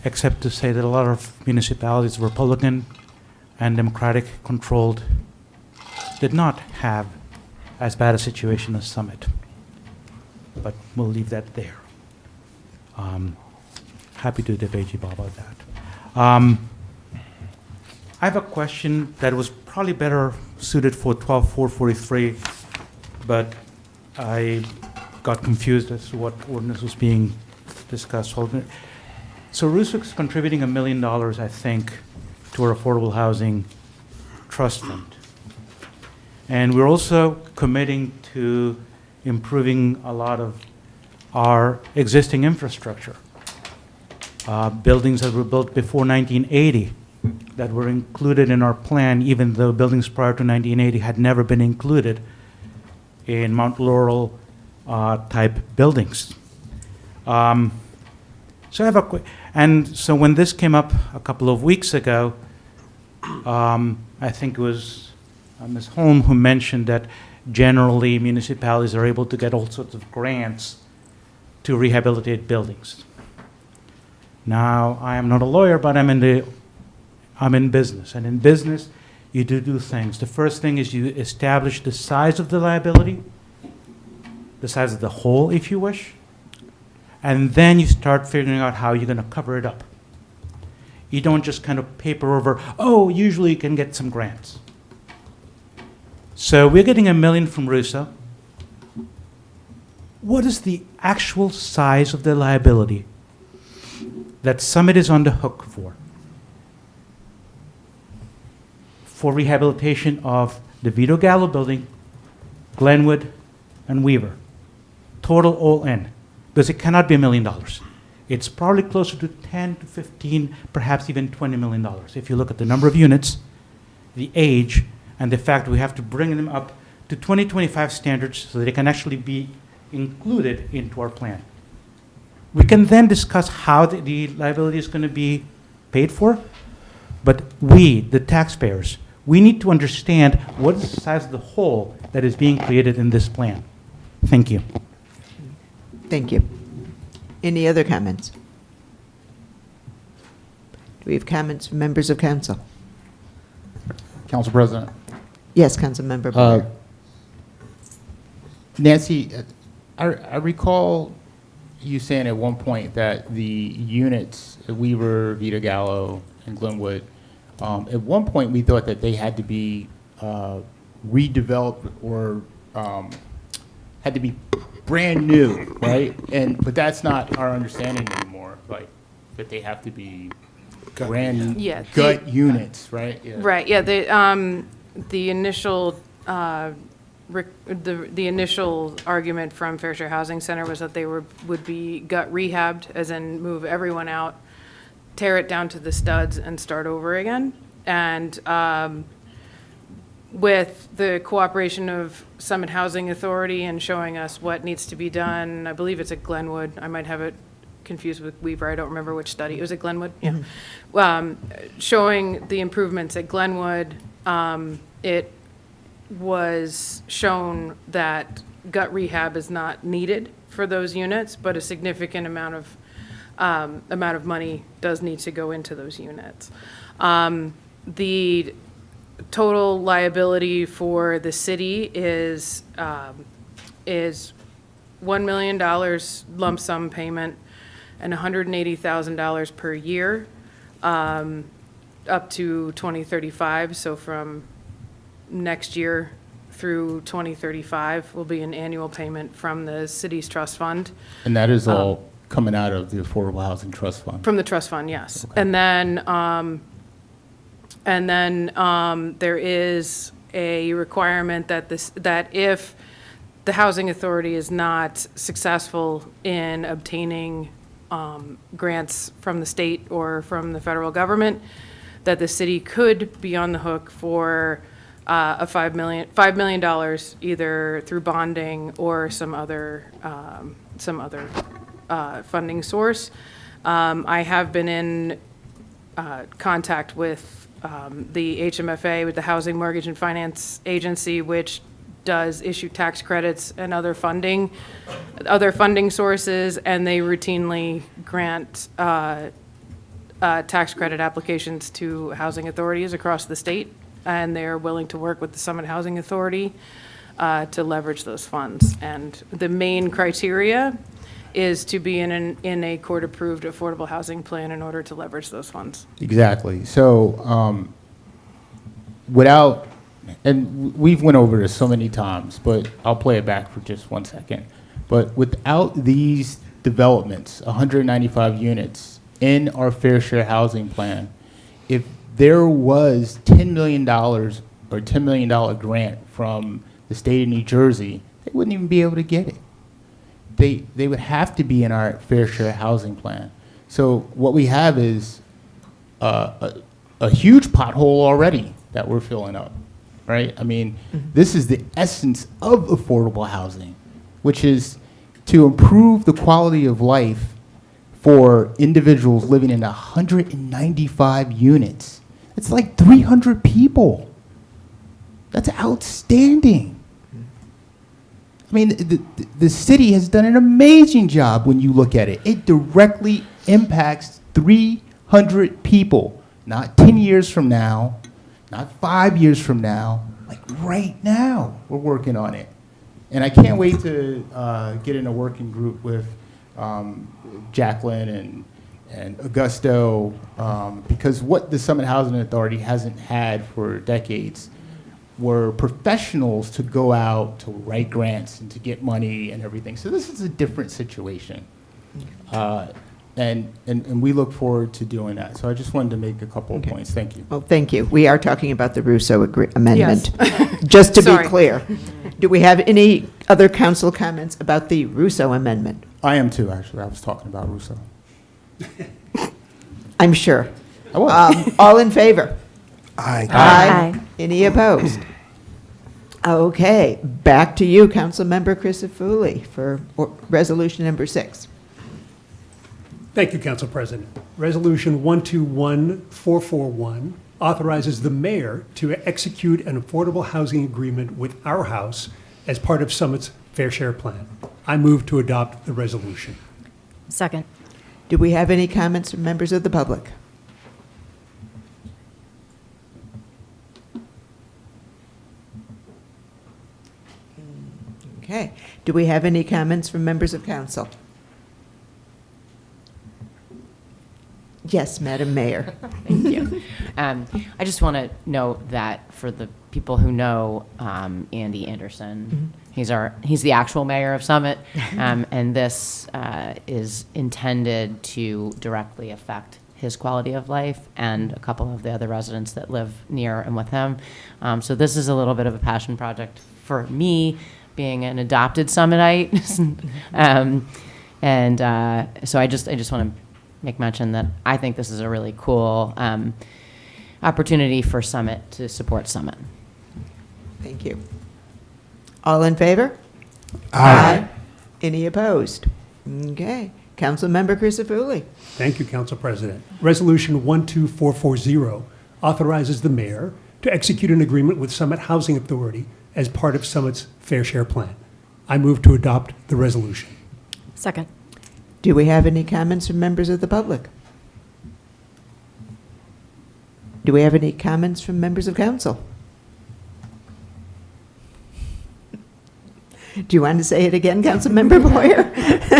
Except to say that a lot of municipalities, Republican and Democratic controlled, did not have as bad a situation as Summit. But we'll leave that there. Happy to debate you about that. I have a question that was probably better suited for 12-443, but I got confused as to what ordinance was being discussed. So Russo is contributing $1 million, I think, to our affordable housing trust fund. And we're also committing to improving a lot of our existing infrastructure. Buildings that were built before 1980 that were included in our plan, even though buildings prior to 1980 had never been included in Mount Laurel type buildings. So I have and so when this came up a couple of weeks ago, I think it was Ms. Holm who mentioned that generally municipalities are able to get all sorts of grants to rehabilitate buildings. Now, I am not a lawyer, but I'm in business, and in business, you do things. The first thing is you establish the size of the liability, the size of the hole, if you wish, and then you start figuring out how you're going to cover it up. You don't just kind of paper over, oh, usually you can get some grants. So we're getting $1 million from Russo. What is the actual size of the liability that Summit is on the hook for rehabilitation of the Vito Gallo building, Glenwood, and Weaver? Total all in. Because it cannot be $1 million. It's probably closer to 10 to 15, perhaps even $20 million. If you look at the number of units, the age, and the fact we have to bring them up to 2025 standards so that they can actually be included into our plan. We can then discuss how the liability is going to be paid for, but we, the taxpayers, we need to understand what is the size of the hole that is being created in this plan. Thank you. Thank you. Any other comments? Do we have comments from members of council? Council President. Yes, Councilmember Blair. Nancy, I recall you saying at one point that the units at Weaver, Vita Gallo, and Glenwood, at one point we thought that they had to be redeveloped or had to be brand new, right? But that's not our understanding anymore, like, that they have to be brand Yeah, gut units, right? Yeah. Right, yeah, the initial, the initial argument from Fair Share Housing Center was that they would be gut rehabbed, as in move everyone out, tear it down to the studs and start over again. And with the cooperation of Summit Housing Authority and showing us what needs to be done, I believe it's at Glenwood, I might have it confused with Weaver, I don't remember which study, it was at Glenwood? Yeah. Showing the improvements at Glenwood, it was shown that gut rehab is not needed for those units, but a significant amount of money does need to go into those units. The total liability for the city is $1 million lump sum payment and $180,000 per year, up to 2035. So from next year through 2035 will be an annual payment from the city's trust fund. And that is all coming out of the Affordable Housing Trust Fund? From the trust fund, yes. Okay. And then there is a requirement that if the housing authority is not successful in obtaining grants from the state or from the federal government, that the city could be on the hook for a $5 million either through bonding or some other funding source. I have been in contact with the HMFA, with the Housing Mortgage and Finance Agency, which does issue tax credits and other funding sources, and they routinely grant tax credit applications to housing authorities across the state, and they're willing to work with the Summit Housing Authority to leverage those funds. And the main criteria is to be in a court-approved affordable housing plan in order to leverage those funds. Exactly. So and we've went over this so many times, but I'll play it back for just 1 second. But without these developments, 195 units in our fair share housing plan, if there was $10 million or $10 million grant from the state of New Jersey, they wouldn't even be able to get it. They would have to be in our fair share housing plan. So what we have is a huge pothole already that we're filling up, right? I mean, this is the essence of affordable housing, which is to improve the quality of life for individuals living in 195 units. It's like 300 people. That's outstanding. I mean, the city has done an amazing job when you look at it. It directly impacts 300 people, not 10 years from now, not 5 years from now, like right now, we're working on it. And I can't wait to get in a working group with Jacqueline and Augusto, because what the Summit Housing Authority hasn't had for decades were professionals to go out to write grants and to get money and everything. So this is a different situation. And we look forward to doing that. So I just wanted to make a couple of points. Thank you. Well, thank you. We are talking about the Russo amendment. Yes. Just to be Sorry. clear, do we have any other council comments about the Russo amendment? I am too, actually. I was talking about Russo. I'm sure. I was. All in favor? Aye. Aye. Any opposed? Okay, back to you, Councilmember Crisafulli, for resolution number 6. Thank you, Council President. Resolution 121441 authorizes the mayor to execute an affordable housing agreement with Our House as part of Summit's Fair Share Plan. I move to adopt the resolution. Second. Do we have any comments from members of the public? Okay. Do we have any comments from members of council? Yes, Madam Mayor. Thank you. I just want to note that for the people who know Andy Anderson, he's the actual mayor of Summit, and this is intended to directly affect his quality of life and a couple of the other residents that live near and with him. So this is a little bit of a passion project for me, being an adopted Summitite, so I just want to make mention that I think this is a really cool opportunity for Summit to support Summit. Thank you. All in favor? Aye. Any opposed? Okay. Councilmember Crisafulli. Thank you, Council President. Resolution 12440 authorizes the mayor to execute an agreement with Summit Housing Authority as part of Summit's Fair Share Plan. I move to adopt the resolution. Second. Do we have any comments from members of the public? Do we have any comments from members of council? Do you want to say it again, Councilmember Boyer?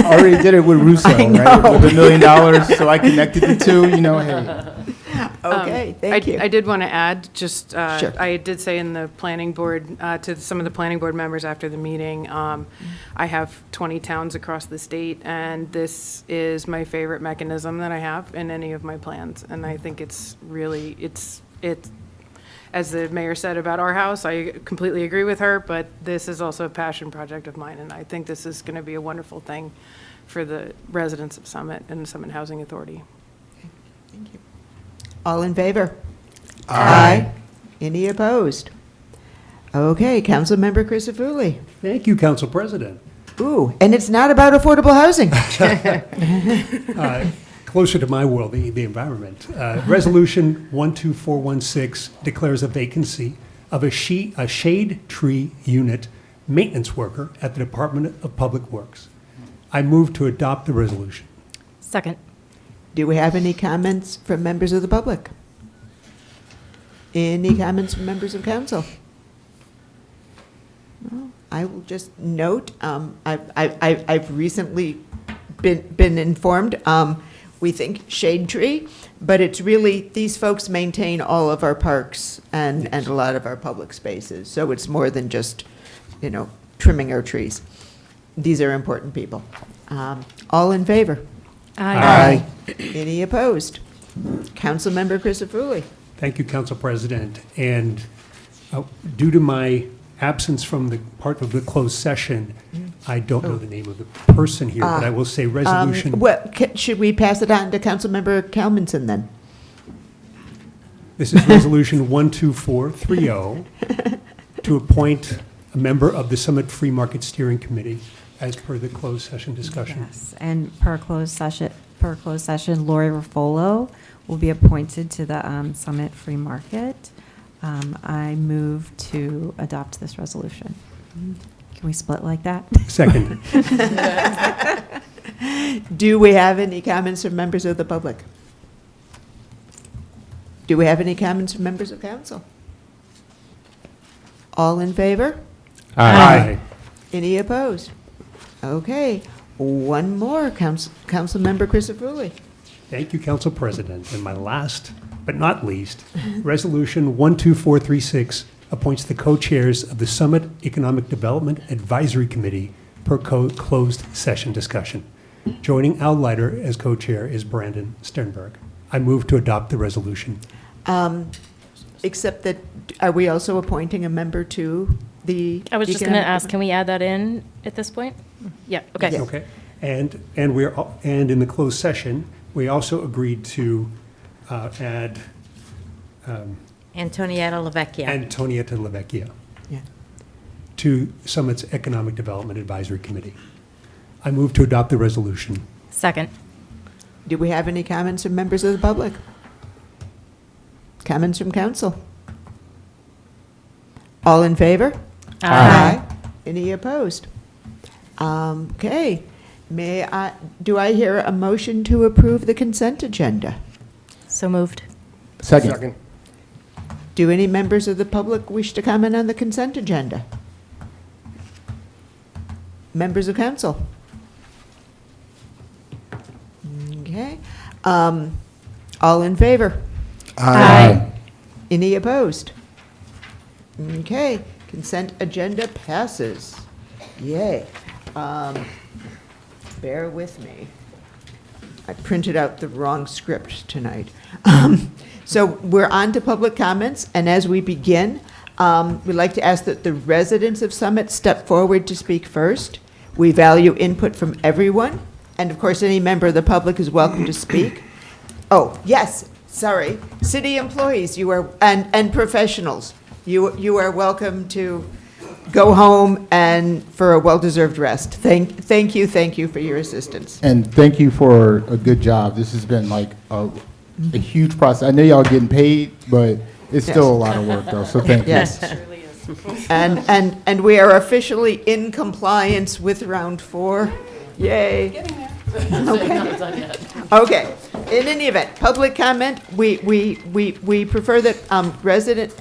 Already did it with Russo, I know. right? With $1 million, so I connected the two, hey. Okay, thank you. I did want to add, just, Sure. I did say in the planning board, to some of the planning board members after the meeting, I have 20 towns across the state, and this is my favorite mechanism that I have in any of my plans. And I think it's really, it's as the mayor said about Our House, I completely agree with her, but this is also a passion project of mine, and I think this is going to be a wonderful thing for the residents of Summit and the Summit Housing Authority. Thank you. All in favor? Aye. Any opposed? Okay, Councilmember Crisafulli. Thank you, Council President. Ooh, and it's not about affordable housing. Closer to my world, the environment. Resolution 12416 declares a vacancy of a shade tree unit maintenance worker at the Department of Public Works. I move to adopt the resolution. Second. Do we have any comments from members of the public? Any comments from members of council? No, I will just note, I've recently been informed, we think shade tree, but it's really, these folks maintain all of our parks and a lot of our public spaces. So it's more than just, trimming our trees. These are important people. All in favor? Aye. Any opposed? Councilmember Crisafulli. Thank you, Council President. And due to my absence from the part of the closed session, I don't know the name of the person here, but I will say resolution. Should we pass it on to Councilmember Kalmanson then? This is resolution 12430 to appoint a member of the Summit Free Market Steering Committee as per the closed session discussion. Yes, and per closed session, Lori Ruffolo will be appointed to the Summit Free Market. I move to adopt this resolution. Can we split like that? Second. Do we have any comments from members of the public? Do we have any comments from members of council? All in favor? Aye. Any opposed? Okay, one more, Councilmember Crisafulli. Thank you, Council President. And my last but not least, resolution 12436 appoints the co-chairs of the Summit Economic Development Advisory Committee per closed session discussion. Joining Al Leiter as co-chair is Brandon Sternberg. I move to adopt the resolution. Except that, are we also appointing a member to the? I was just going to ask, can we add that in at this point? Yeah, okay. Yes. Okay. And in the closed session, we also agreed to add Antonietta Lavecchia. Antonietta Lavecchia Yeah. to Summit's Economic Development Advisory Committee. I move to adopt the resolution. Second. Do we have any comments from members of the public? Comments from council? All in favor? Aye. Any opposed? Okay. Do I hear a motion to approve the consent agenda? So moved. Second. Do any members of the public wish to comment on the consent agenda? Members of council? Okay. All in favor? Aye. Any opposed? Okay, consent agenda passes. Yay. Bear with me. I printed out the wrong script tonight. So we're on to public comments, and as we begin, we'd like to ask that the residents of Summit step forward to speak first. We value input from everyone, and of course, any member of the public is welcome to speak. Oh, yes, sorry. City employees, you are, and professionals, you are welcome to go home and for a well-deserved rest. Thank you for your assistance. And thank you for a good job. This has been like a huge process. I know y'all getting paid, but it's still a lot of work though, so thank you. Yes. And we are officially in compliance with round 4. Yay. Getting there. Okay. Okay. In any event, public comment, we prefer that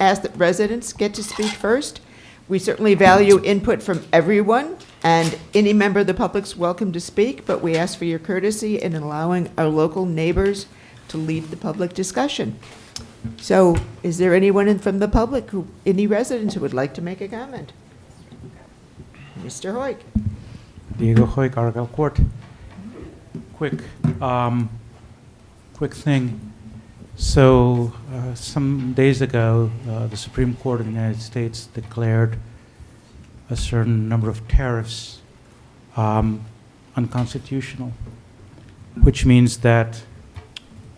ask that residents get to speak first. We certainly value input from everyone, and any member of the public's welcome to speak, but we ask for your courtesy in allowing our local neighbors to lead the public discussion. So, is there anyone from the public, any residents who would like to make a comment? Mr. Hoyk. Diego Hoyk, Argyle Court. Quick thing. So, some days ago, the Supreme Court of the United States declared a certain number of tariffs unconstitutional, which means that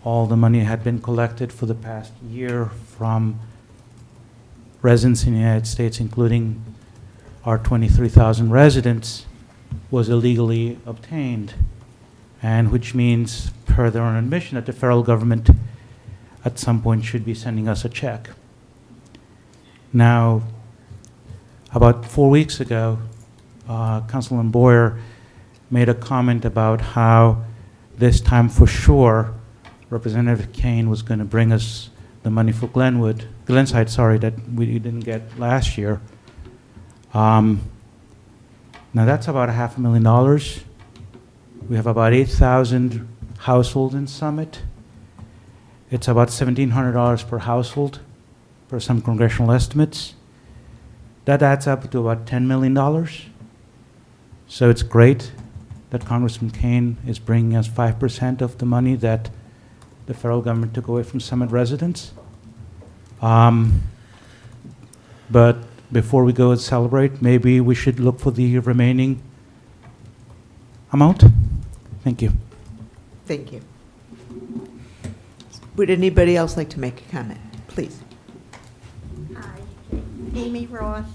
all the money had been collected for the past year from residents in the United States, including our 23,000 residents, was illegally obtained, and which means, per their own admission, that the federal government at some point should be sending us a check. Now, about 4 weeks ago, Councilman Boyer made a comment about how this time for sure Representative Kane was going to bring us the money for Glenside, that we didn't get last year. Now that's about $500,000. We have about 8,000 households in Summit. It's about $1,700 per household, per some congressional estimates. That adds up to about $10 million. So it's great that Congressman Kane is bringing us 5% of the money that the federal government took away from Summit residents. But before we go and celebrate, maybe we should look for the remaining amount. Thank you. Thank you. Would anybody else like to make a comment? Please. Hi, Amy Roth.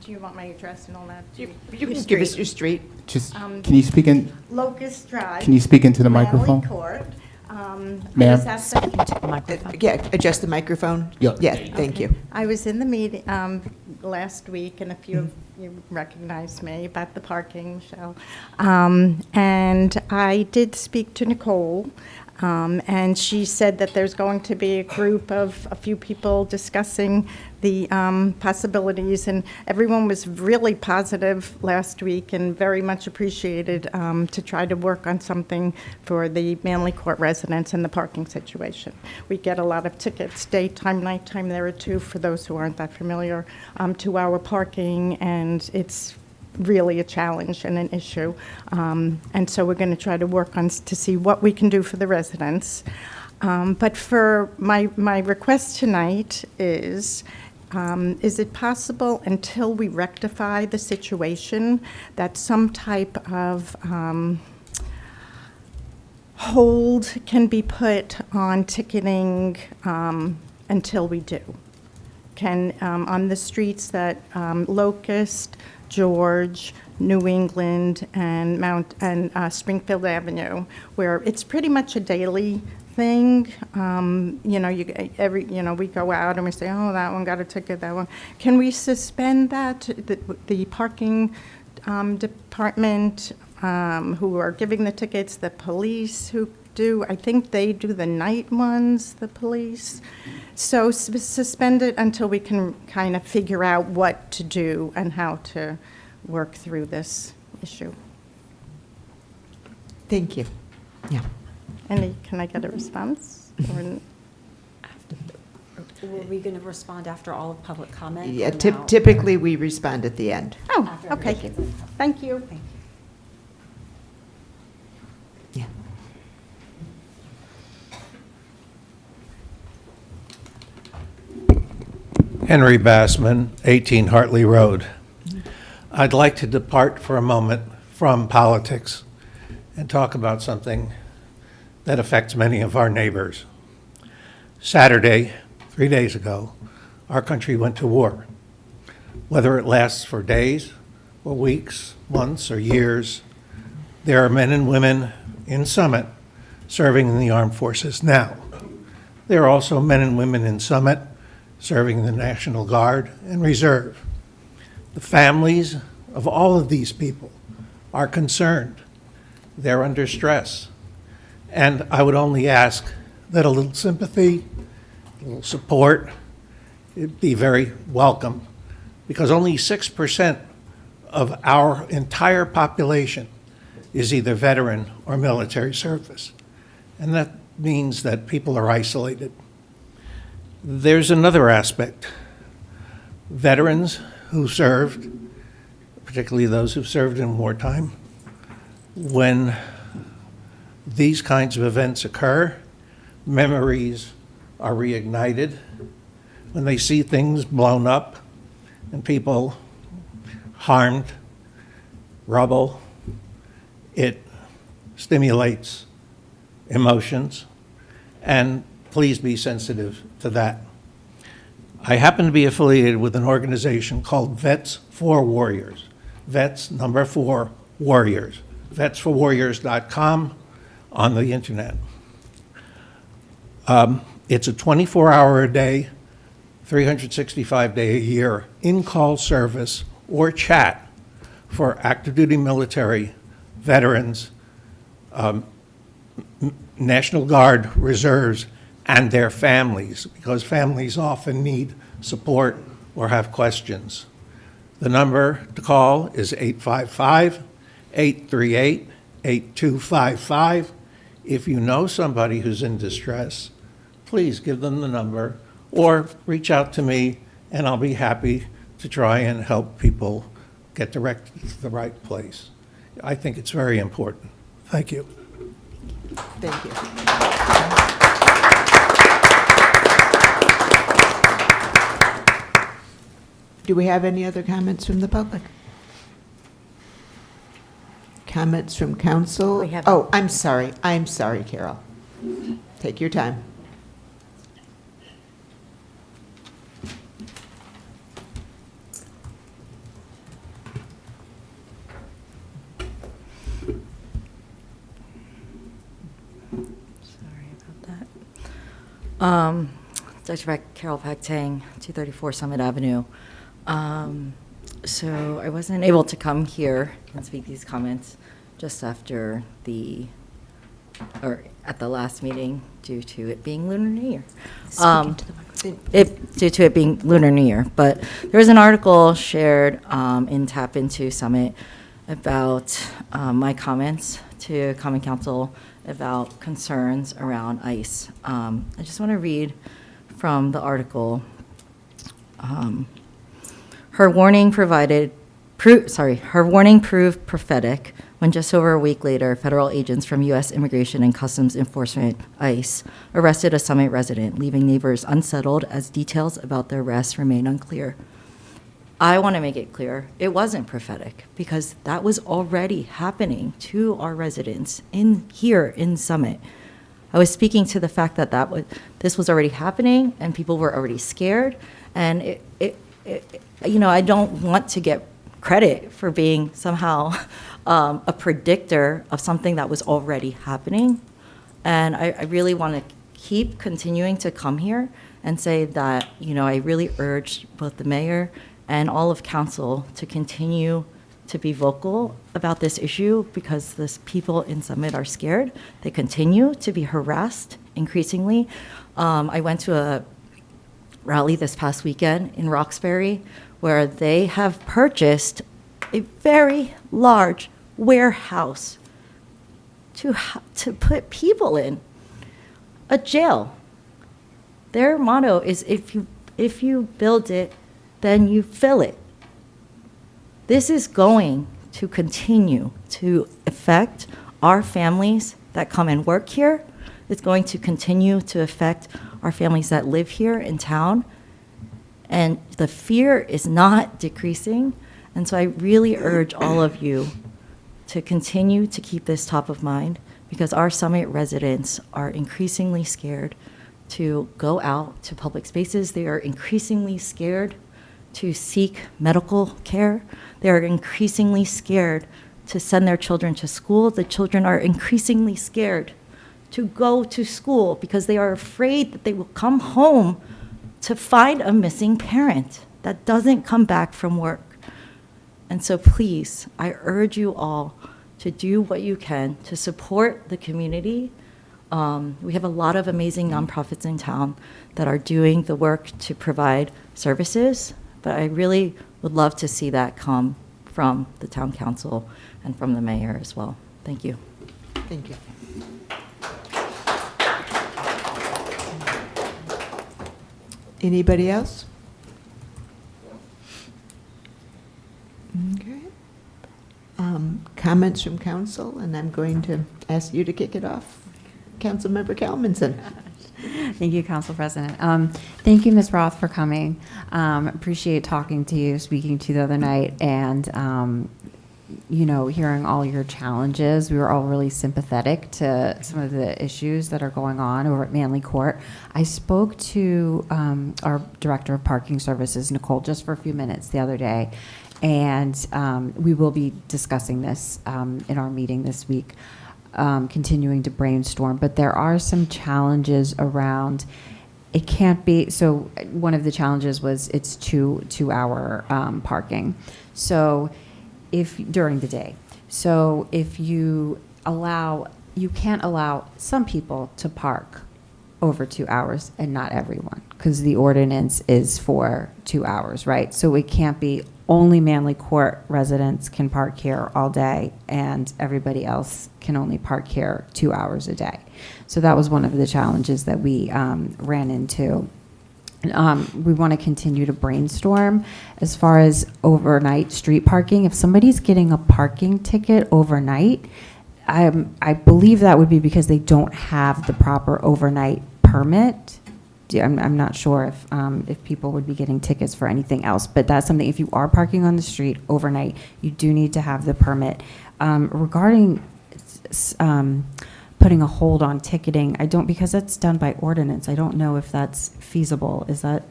Do you want my address and all that? You can give us your street. Just, can you speak in? Locust Drive. Can you speak into the microphone? Lanley Court. Ma'am? Yeah, adjust the microphone. Yeah. Yeah, thank you. I was in the meeting last week, and a few of you recognized me about the parking show. And I did speak to Nicole, and she said that there's going to be a group of a few people discussing the possibilities, and everyone was really positive last week and very much appreciated to try to work on something for the Manley Court residents and the parking situation. We get a lot of tickets, daytime, nighttime. There are two, for those who aren't that familiar, 2-hour parking, and it's really a challenge and an issue. And so we're going to try to work on to see what we can do for the residents. But for my request tonight is it possible, until we rectify the situation, that some type of hold can be put on ticketing until we do? Can, on the streets that Locust, George, New England, and Springfield Avenue, where it's pretty much a daily thing. We go out and we say, oh, that one got a ticket, that one. Can we suspend that? The parking department who are giving the tickets, the police who do, I think they do the night ones, the police. So suspend it until we can kind of figure out what to do and how to work through this issue. Thank you. Yeah. Can I get a response? Or Were we going to respond after all of public comment? Yeah, or now? typically we respond at the end. Oh, okay. Thank you. Yeah. Henry Bassman, 18 Hartley Road. I'd like to depart for a moment from politics and talk about something that affects many of our neighbors. Saturday, 3 days ago, our country went to war. Whether it lasts for days or weeks, months or years, there are men and women in Summit serving in the armed forces now. There are also men and women in Summit serving in the National Guard and Reserve. The families of all of these people are concerned. They're under stress. And I would only ask that a little sympathy, a little support, it'd be very welcome, because only 6% of our entire population is either veteran or military service. And that means that people are isolated. There's another aspect. Veterans who served, particularly those who served in wartime, when these kinds of events occur, memories are reignited. When they see things blown up and people harmed, rubble, it stimulates emotions, and please be sensitive to that. I happen to be affiliated with an organization called Vets for Warriors. Vets, number 4, Warriors. Vetsforwarriors.com on the internet. It's a 24-hour-a-day, 365-day-a-year in-call service or chat for active duty military, veterans, National Guard reserves, and their families, because families often need support or have questions. The number to call is 855-838-8255. If you know somebody who's in distress, please give them the number or reach out to me, and I'll be happy to try and help people get directed to the right place. I think it's very important. Thank you. Thank you. Do we have any other comments from the public? Comments from council? We have- Oh, I'm sorry, Carol. Take your time. Dr. Carol Pack-Tang, 234 Summit Avenue. So I wasn't able to come here and speak these comments just after at the last meeting due to it being Lunar New Year. Due to it being Lunar New Year. But there was an article shared in Tap Into Summit about my comments to Common Council about concerns around ICE. I just want to read from the article. Her warning proved prophetic when just over a week later, federal agents from U.S. Immigration and Customs Enforcement, ICE, arrested a Summit resident, leaving neighbors unsettled as details about the arrest remain unclear. I want to make it clear, it wasn't prophetic, because that was already happening to our residents here in Summit. I was speaking to the fact that this was already happening and people were already scared, and I don't want to get credit for being somehow a predictor of something that was already happening. And I really want to keep continuing to come here and say that, I really urge both the mayor and all of council to continue to be vocal about this issue because the people in Summit are scared. They continue to be harassed increasingly. I went to a rally this past weekend in Roxbury where they have purchased a very large warehouse to put people in, a jail. Their motto is if you build it, then you fill it. This is going to continue to affect our families that come and work here. It's going to continue to affect our families that live here in town. And the fear is not decreasing. And so I really urge all of you to continue to keep this top of mind because our Summit residents are increasingly scared to go out to public spaces. They are increasingly scared to seek medical care. They are increasingly scared to send their children to school. The children are increasingly scared to go to school because they are afraid that they will come home to find a missing parent that doesn't come back from work. And so please, I urge you all to do what you can to support the community. We have a lot of amazing nonprofits in town that are doing the work to provide services, but I really would love to see that come from the town council and from the mayor as well. Thank you. Thank you. Anybody else? Okay. Comments from council, and I'm going to ask you to kick it off. Councilmember Kalmanson. Thank you, Council President. Thank you, Ms. Roth, for coming. Appreciate talking to you, speaking to you the other night, and hearing all your challenges. We were all really sympathetic to some of the issues that are going on over at Manley Court. I spoke to our Director of Parking Services, Nicole, just for a few minutes the other day, and we will be discussing this in our meeting this week, continuing to brainstorm. But there are some challenges around. It can't be, so one of the challenges was it's two-hour parking. So if during the day. So if you can't allow some people to park over 2 hours and not everyone, because the ordinance is for 2 hours, right? So it can't be only Manley Court residents can park here all day and everybody else can only park here 2 hours a day. So that was one of the challenges that we ran into. We want to continue to brainstorm as far as overnight street parking. If somebody's getting a parking ticket overnight, I believe that would be because they don't have the proper overnight permit. I'm not sure if people would be getting tickets for anything else, but that's something. If you are parking on the street overnight, you do need to have the permit. Regarding putting a hold on ticketing, because that's done by ordinance. I don't know if that's feasible. Is that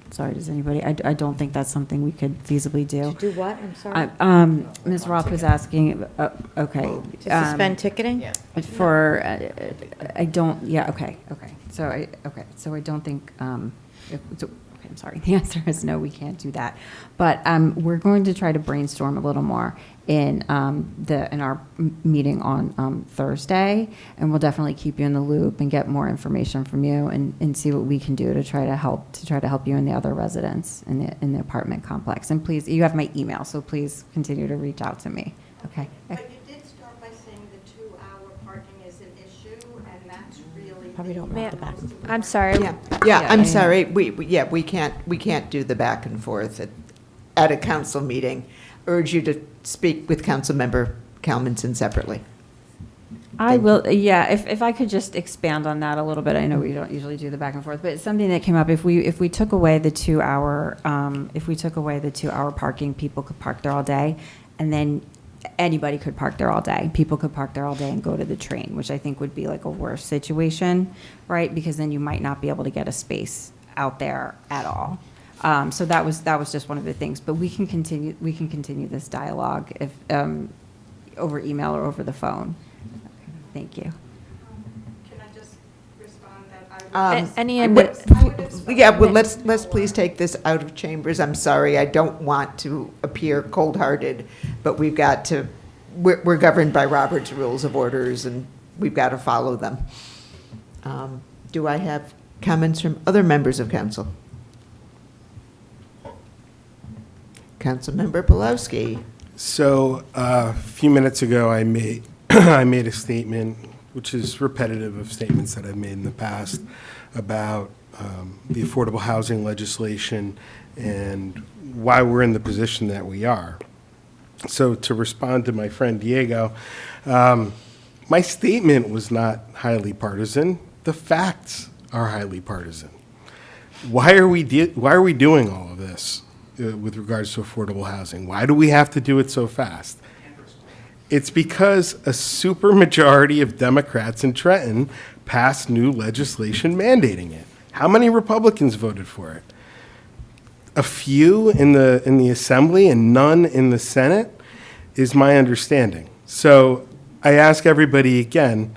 sorry, does anybody, I don't think that's something we could feasibly do. To do what? I'm sorry. Ms. Roth was asking, okay. To suspend ticketing? Yeah. For, I don't, yeah, okay. So I don't think, I'm sorry, the answer is no, we can't do that. But we're going to try to brainstorm a little more in our meeting on Thursday, and we'll definitely keep you in the loop and get more information from you and see what we can do to try to help you and the other residents in the apartment complex. And please, you have my email, so please continue to reach out to me. Okay. But you did start by saying the 2-hour parking is an issue, and that's really. Probably don't want the back. I'm sorry. I'm sorry. We can't do the back and forth at a council meeting. Urge you to speak with Councilmember Kalmanson separately. I will, yeah, if I could just expand on that a little bit. I know we don't usually do the back and forth, but it's something that came up. If we took away the 2-hour, parking, people could park there all day, and then anybody could park there all day. People could park there all day and go to the train, which I think would be like a worse situation, right? Because then you might not be able to get a space out there at all. So that was just one of the things. But we can continue this dialogue if over email or over the phone. Thank you. Any Yeah, well, let's please take this out of chambers. I'm sorry, I don't want to appear cold-hearted, but we're governed by Robert's Rules of Orders, and we've got to follow them. Do I have comments from other members of council? Councilmember Pulowski. So a few minutes ago, I made I made a statement, which is repetitive of statements that I've made in the past, about the affordable housing legislation and why we're in the position that we are. So to respond to my friend Diego, my statement was not highly partisan. The facts are highly partisan. Why are we doing all of this with regards to affordable housing? Why do we have to do it so fast? It's because a supermajority of Democrats in Trenton passed new legislation mandating it. How many Republicans voted for it? A few in the Assembly and none in the Senate is my understanding. So I ask everybody again,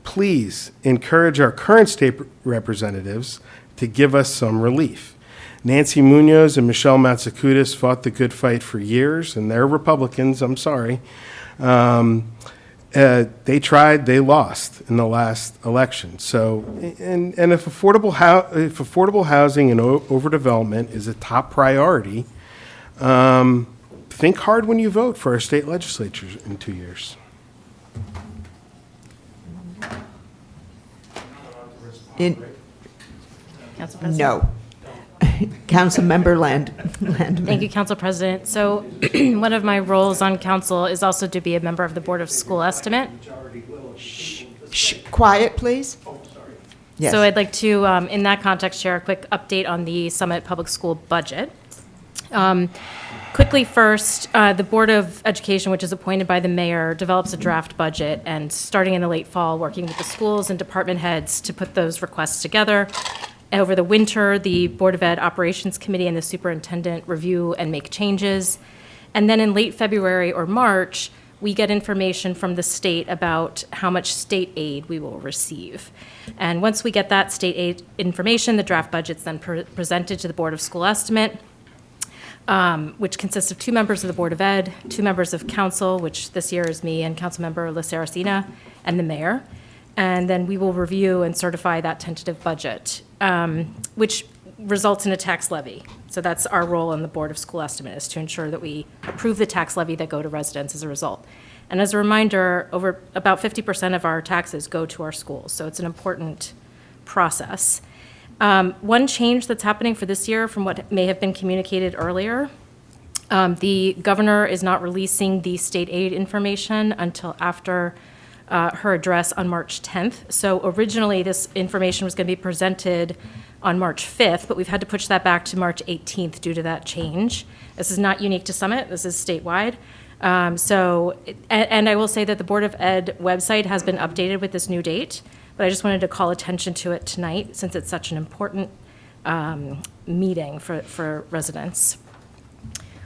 please encourage our current state representatives to give us some relief. Nancy Munoz and Michelle Matsakudis fought the good fight for years, and they're Republicans, I'm sorry. They tried, they lost in the last election. So, and if affordable housing and overdevelopment is a top priority, think hard when you vote for our state legislatures in 2 years. Council President? No. Councilmember Landman. Thank you, Council President. So one of my roles on council is also to be a member of the Board of School Estimate. Quiet, please. Yes. So I'd like to, in that context, share a quick update on the Summit Public School budget. Quickly first, the Board of Education, which is appointed by the mayor, develops a draft budget, and starting in the late fall, working with the schools and department heads to put those requests together. Over the winter, the Board of Ed Operations Committee and the superintendent review and make changes. And then in late February or March, we get information from the state about how much state aid we will receive. And once we get that state aid information, the draft budget's then presented to the Board of School Estimate, which consists of 2 members of the Board of Ed, 2 members of council, which this year is me and Councilmember La Saracena, and the mayor. And then we will review and certify that tentative budget, which results in a tax levy. So that's our role in the Board of School Estimate, is to ensure that we approve the tax levy that go to residents as a result. And as a reminder, over about 50% of our taxes go to our schools, so it's an important process. One change that's happening for this year from what may have been communicated earlier, the governor is not releasing the state aid information until after her address on March 10th. So originally, this information was going to be presented on March 5th, but we've had to push that back to March 18th due to that change. This is not unique to Summit. This is statewide. And I will say that the Board of Ed website has been updated with this new date, but I just wanted to call attention to it tonight since it's such an important meeting for residents.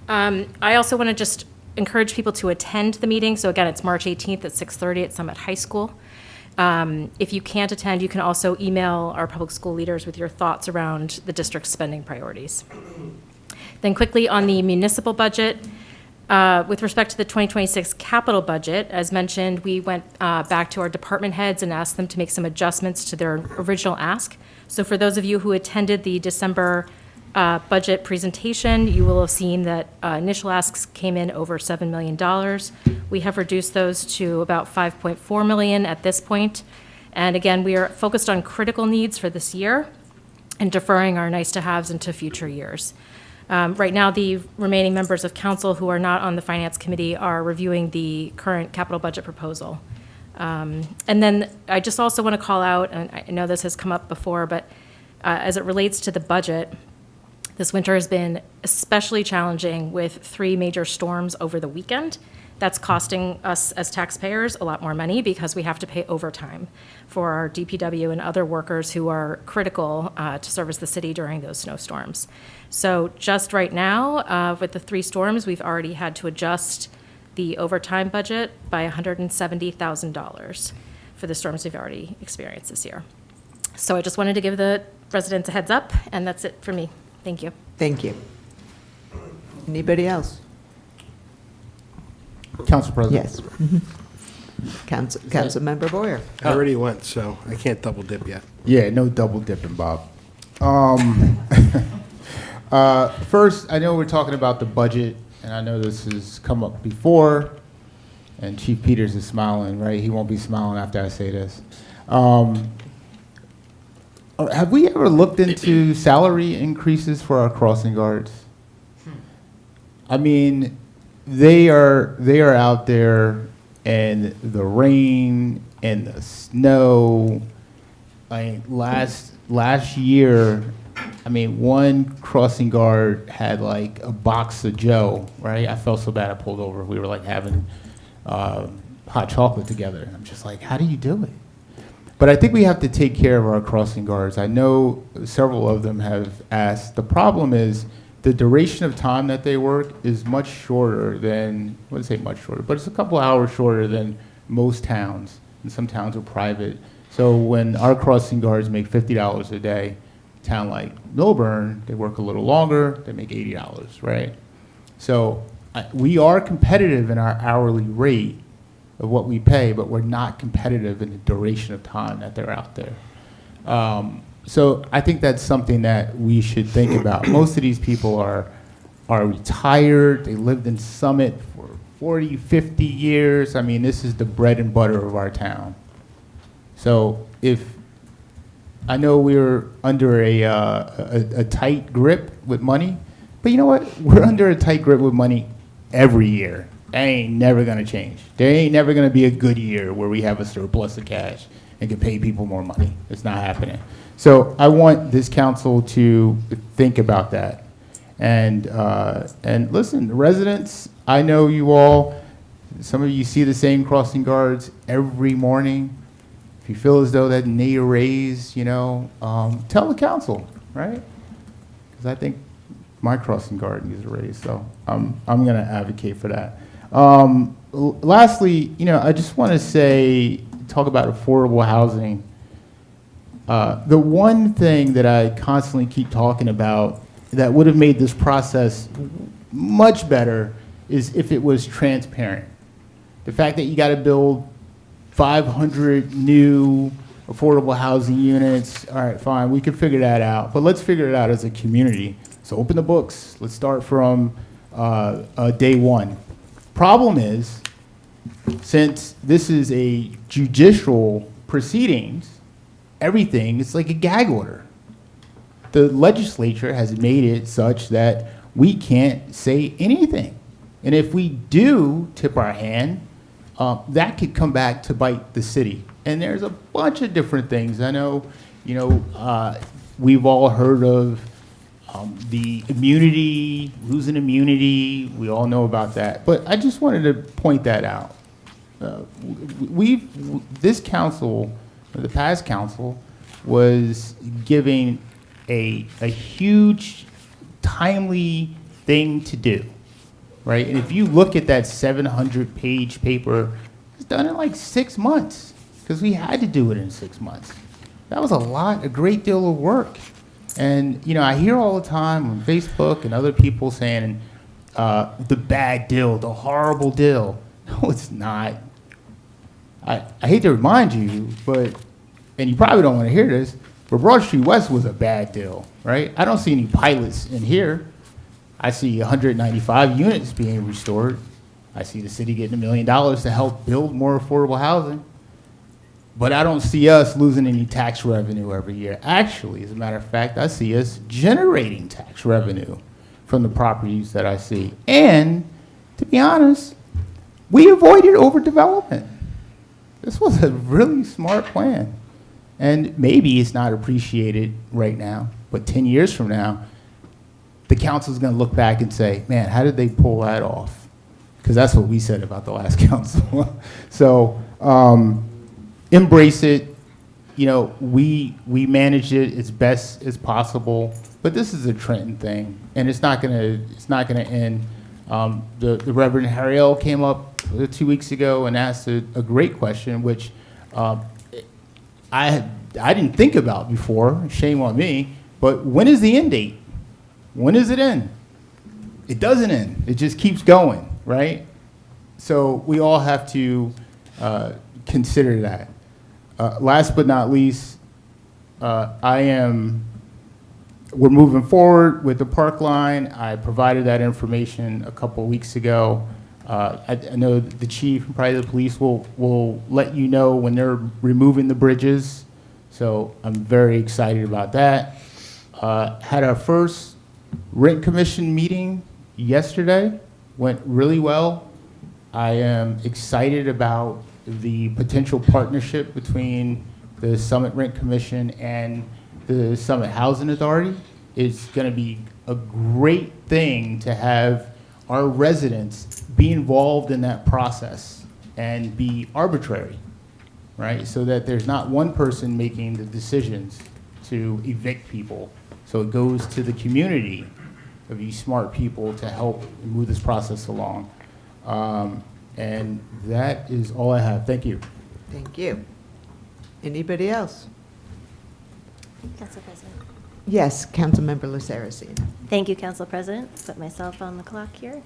I also want to just encourage people to attend the meeting. So again, it's March 18th at 6:30 at Summit High School. If you can't attend, you can also email our public school leaders with your thoughts around the district's spending priorities. Then quickly on the municipal budget, with respect to the 2026 capital budget, as mentioned, we went back to our department heads and asked them to make some adjustments to their original ask. So for those of you who attended the December budget presentation, you will have seen that initial asks came in over $7 million. We have reduced those to about $5.4 million at this point. And again, we are focused on critical needs for this year and deferring our nice-to-haves into future years. Right now, the remaining members of council who are not on the Finance Committee are reviewing the current capital budget proposal. And then I just also want to call out, and I know this has come up before, but as it relates to the budget, this winter has been especially challenging with 3 major storms over the weekend. That's costing us as taxpayers a lot more money because we have to pay overtime for our DPW and other workers who are critical to service the city during those snowstorms. So just right now, with the 3 storms, we've already had to adjust the overtime budget by $170,000. for the storms we've already experienced this year. So I just wanted to give the residents a heads up, and that's it for me. Thank you. Thank you. Anybody else? Council President. Yes. Councilmember Boyer. I already went, so I can't double dip yet. Yeah, no double dipping, Bob. First, I know we're talking about the budget, and I know this has come up before, and Chief Peters is smiling, right? He won't be smiling after I say this. Have we ever looked into salary increases for our crossing guards? I mean, they are out there in the rain and the snow. I mean, last year, I mean, one crossing guard had like a box of Joe, right? I felt so bad I pulled over. We were like having hot chocolate together. I'm just like, how do you do it? But I think we have to take care of our crossing guards. I know several of them have asked. The problem is the duration of time that they work is much shorter than, I wouldn't say much shorter, but it's a couple hours shorter than most towns. And some towns are private. So when our crossing guards make $50 a day, a town like Milburn, they work a little longer, they make $80, right? So we are competitive in our hourly rate of what we pay, but we're not competitive in the duration of time that they're out there. So I think that's something that we should think about. Most of these people are retired. They lived in Summit for 40, 50 years. I mean, this is the bread and butter of our town. So I know we're under a tight grip with money, but you know what? We're under a tight grip with money every year. That ain't never gonna change. There ain't never gonna be a good year where we have a surplus of cash and can pay people more money. It's not happening. So I want this council to think about that. And listen, the residents, I know you all, some of you see the same crossing guards every morning. If you feel as though that need a raise, you know, tell the council, right? Because I think my crossing guard needs a raise, so I'm going to advocate for that. Lastly, you know, I just want to talk about affordable housing. The one thing that I constantly keep talking about that would have made this process much better is if it was transparent. The fact that you got to build 500 new affordable housing units, all right, fine, we can figure that out. But let's figure it out as a community. So open the books. Let's start from day one. Problem is, since this is a judicial proceedings, everything is like a gag order. The legislature has made it such that we can't say anything. And if we do tip our hand, that could come back to bite the city. And there's a bunch of different things. I know, you know, we've all heard of the immunity, losing immunity. We all know about that. But I just wanted to point that out. This council, the past council, was giving a huge, timely thing to do, right? And if you look at that 700-page paper, it's done in like 6 months because we had to do it in 6 months. That was a great deal of work. And, you know, I hear all the time on Facebook and other people saying the bad deal, the horrible deal. No, it's not. I hate to remind you, but, and you probably don't want to hear this, but Broad Street West was a bad deal, right? I don't see any pilots in here. I see 195 units being restored. I see the city getting $1 million to help build more affordable housing. But I don't see us losing any tax revenue every year. Actually, as a matter of fact, I see us generating tax revenue from the properties that I see. And to be honest, we avoided overdevelopment. This was a really smart plan. And maybe it's not appreciated right now, but 10 years from now, the council's going to look back and say, man, how did they pull that off? Because that's what we said about the last council. So embrace it. You know, we managed it as best as possible, but this is a Trenton thing, and it's not gonna end. The Reverend Harriel came up 2 weeks ago and asked a great question, which I didn't think about before, shame on me, but when is the end date? When does it end? It doesn't end. It just keeps going, right? So we all have to consider that. Last but not least, we're moving forward with the park line. I provided that information a couple of weeks ago. I know the chief and probably the police will let you know when they're removing the bridges. So I'm very excited about that. Had our first rent commission meeting yesterday. Went really well. I am excited about the potential partnership between the Summit Rent Commission and the Summit Housing Authority. It's going to be a great thing to have our residents be involved in that process and be arbitrary, right? So that there's not one person making the decisions to evict people. So it goes to the community of these smart people to help move this process along. And that is all I have. Thank you. Thank you. Anybody else? Council President. Yes, Councilmember Luceracine. Thank you, Council President. Put myself on the clock here.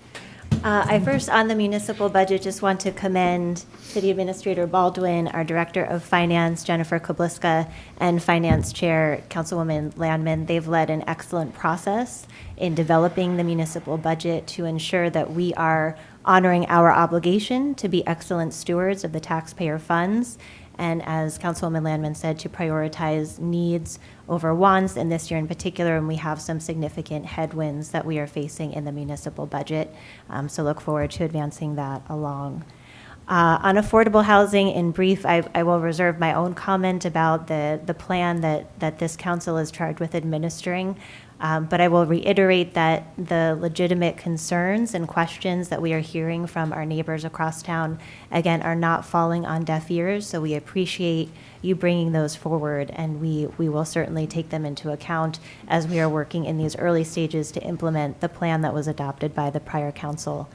I first, on the municipal budget, just want to commend City Administrator Baldwin, our Director of Finance, Jennifer Kobliska, and Finance Chair, Councilwoman Landman. They've led an excellent process in developing the municipal budget to ensure that we are honoring our obligation to be excellent stewards of the taxpayer funds, and as Councilwoman Landman said, to prioritize needs over wants, and this year in particular, and we have some significant headwinds that we are facing in the municipal budget. So look forward to advancing that along. On affordable housing, in brief, I will reserve my own comment about the plan that this council is charged with administering. But I will reiterate that the legitimate concerns and questions that we are hearing from our neighbors across town, again, are not falling on deaf ears. So we appreciate you bringing those forward, and we will certainly take them into account as we are working in these early stages to implement the plan that was adopted by the prior council.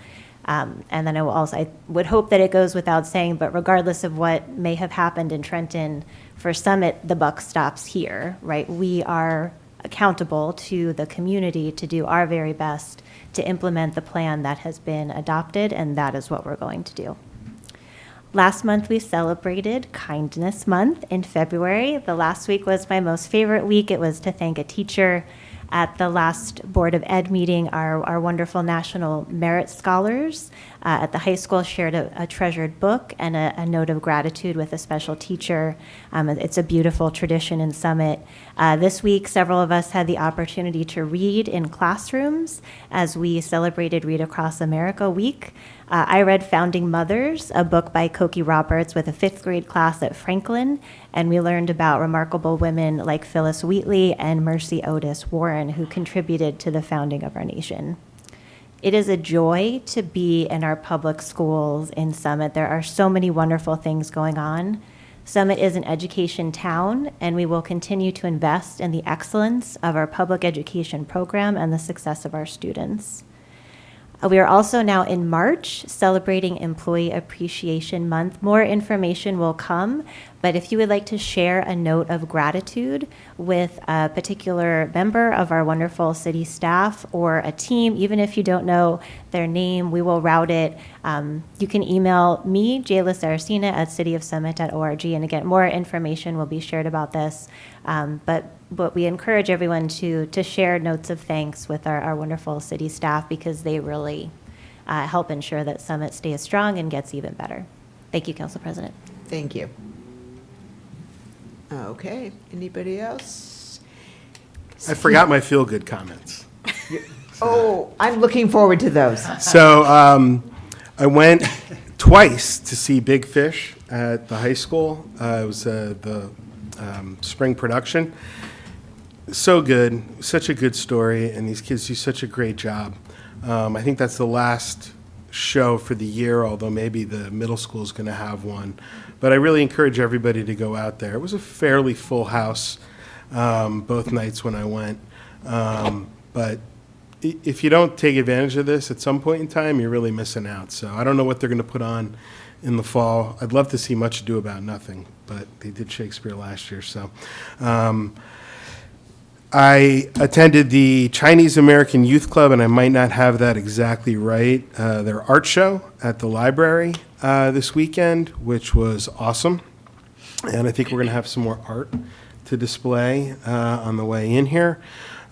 And then I would hope that it goes without saying, but regardless of what may have happened in Trenton, for Summit, the buck stops here, right? We are accountable to the community to do our very best to implement the plan that has been adopted, and that is what we're going to do. Last month, we celebrated Kindness Month in February. The last week was my most favorite week. It was to thank a teacher. At the last Board of Ed meeting, our wonderful National Merit Scholars at the high school shared a treasured book and a note of gratitude with a special teacher. It's a beautiful tradition in Summit. This week, several of us had the opportunity to read in classrooms as we celebrated Read Across America Week. I read Founding Mothers, a book by Cokie Roberts with a 5th grade class at Franklin, and we learned about remarkable women like Phyllis Wheatley and Mercy Otis Warren, who contributed to the founding of our nation. It is a joy to be in our public schools in Summit. There are so many wonderful things going on. Summit is an education town, and we will continue to invest in the excellence of our public education program and the success of our students. We are also now in March celebrating Employee Appreciation Month. More information will come, but if you would like to share a note of gratitude with a particular member of our wonderful city staff or a team, even if you don't know their name, we will route it. You can email me, Jayla Saracena, at cityofsummit.org, and again, more information will be shared about this. But we encourage everyone to share notes of thanks with our wonderful city staff, because they really help ensure that Summit stays strong and gets even better. Thank you, Council President. Thank you. Okay, anybody else? I forgot my feel-good comments. Oh, I'm looking forward to those. So I went twice to see Big Fish at the high school. It was the spring production. So good, such a good story, and these kids do such a great job. I think that's the last show for the year, although maybe the middle school is going to have one. But I really encourage everybody to go out there. It was a fairly full house both nights when I went. But if you don't take advantage of this at some point in time, you're really missing out. So I don't know what they're going to put on in the fall. I'd love to see Much Ado About Nothing, but they did Shakespeare last year, so. I attended the Chinese American Youth Club, and I might not have that exactly right, their art show at the library this weekend, which was awesome. And I think we're going to have some more art to display on the way in here.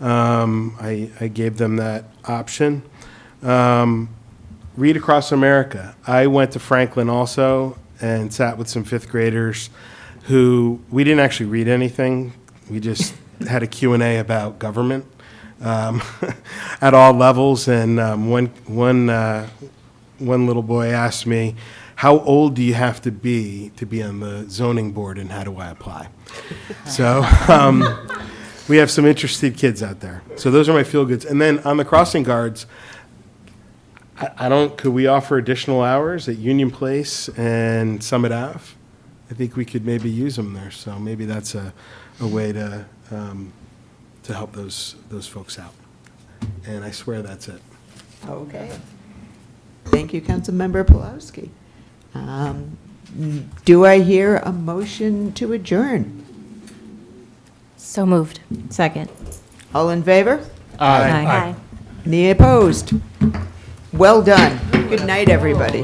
I gave them that option. Read Across America. I went to Franklin also and sat with some fifth graders who, we didn't actually read anything. We just had a Q&A about government at all levels. And one little boy asked me, how old do you have to be on the zoning board, and how do I apply? So we have some interested kids out there. So those are my feel-goods. And then on the crossing guards, could we offer additional hours at Union Place and Summit Ave? I think we could maybe use them there. So maybe that's a way to help those folks out. And I swear that's it. Okay. Thank you, Councilmember Pulaski. Do I hear a motion to adjourn? So moved. Second. All in favor? Aye. Any opposed? Well done. Good night, everybody.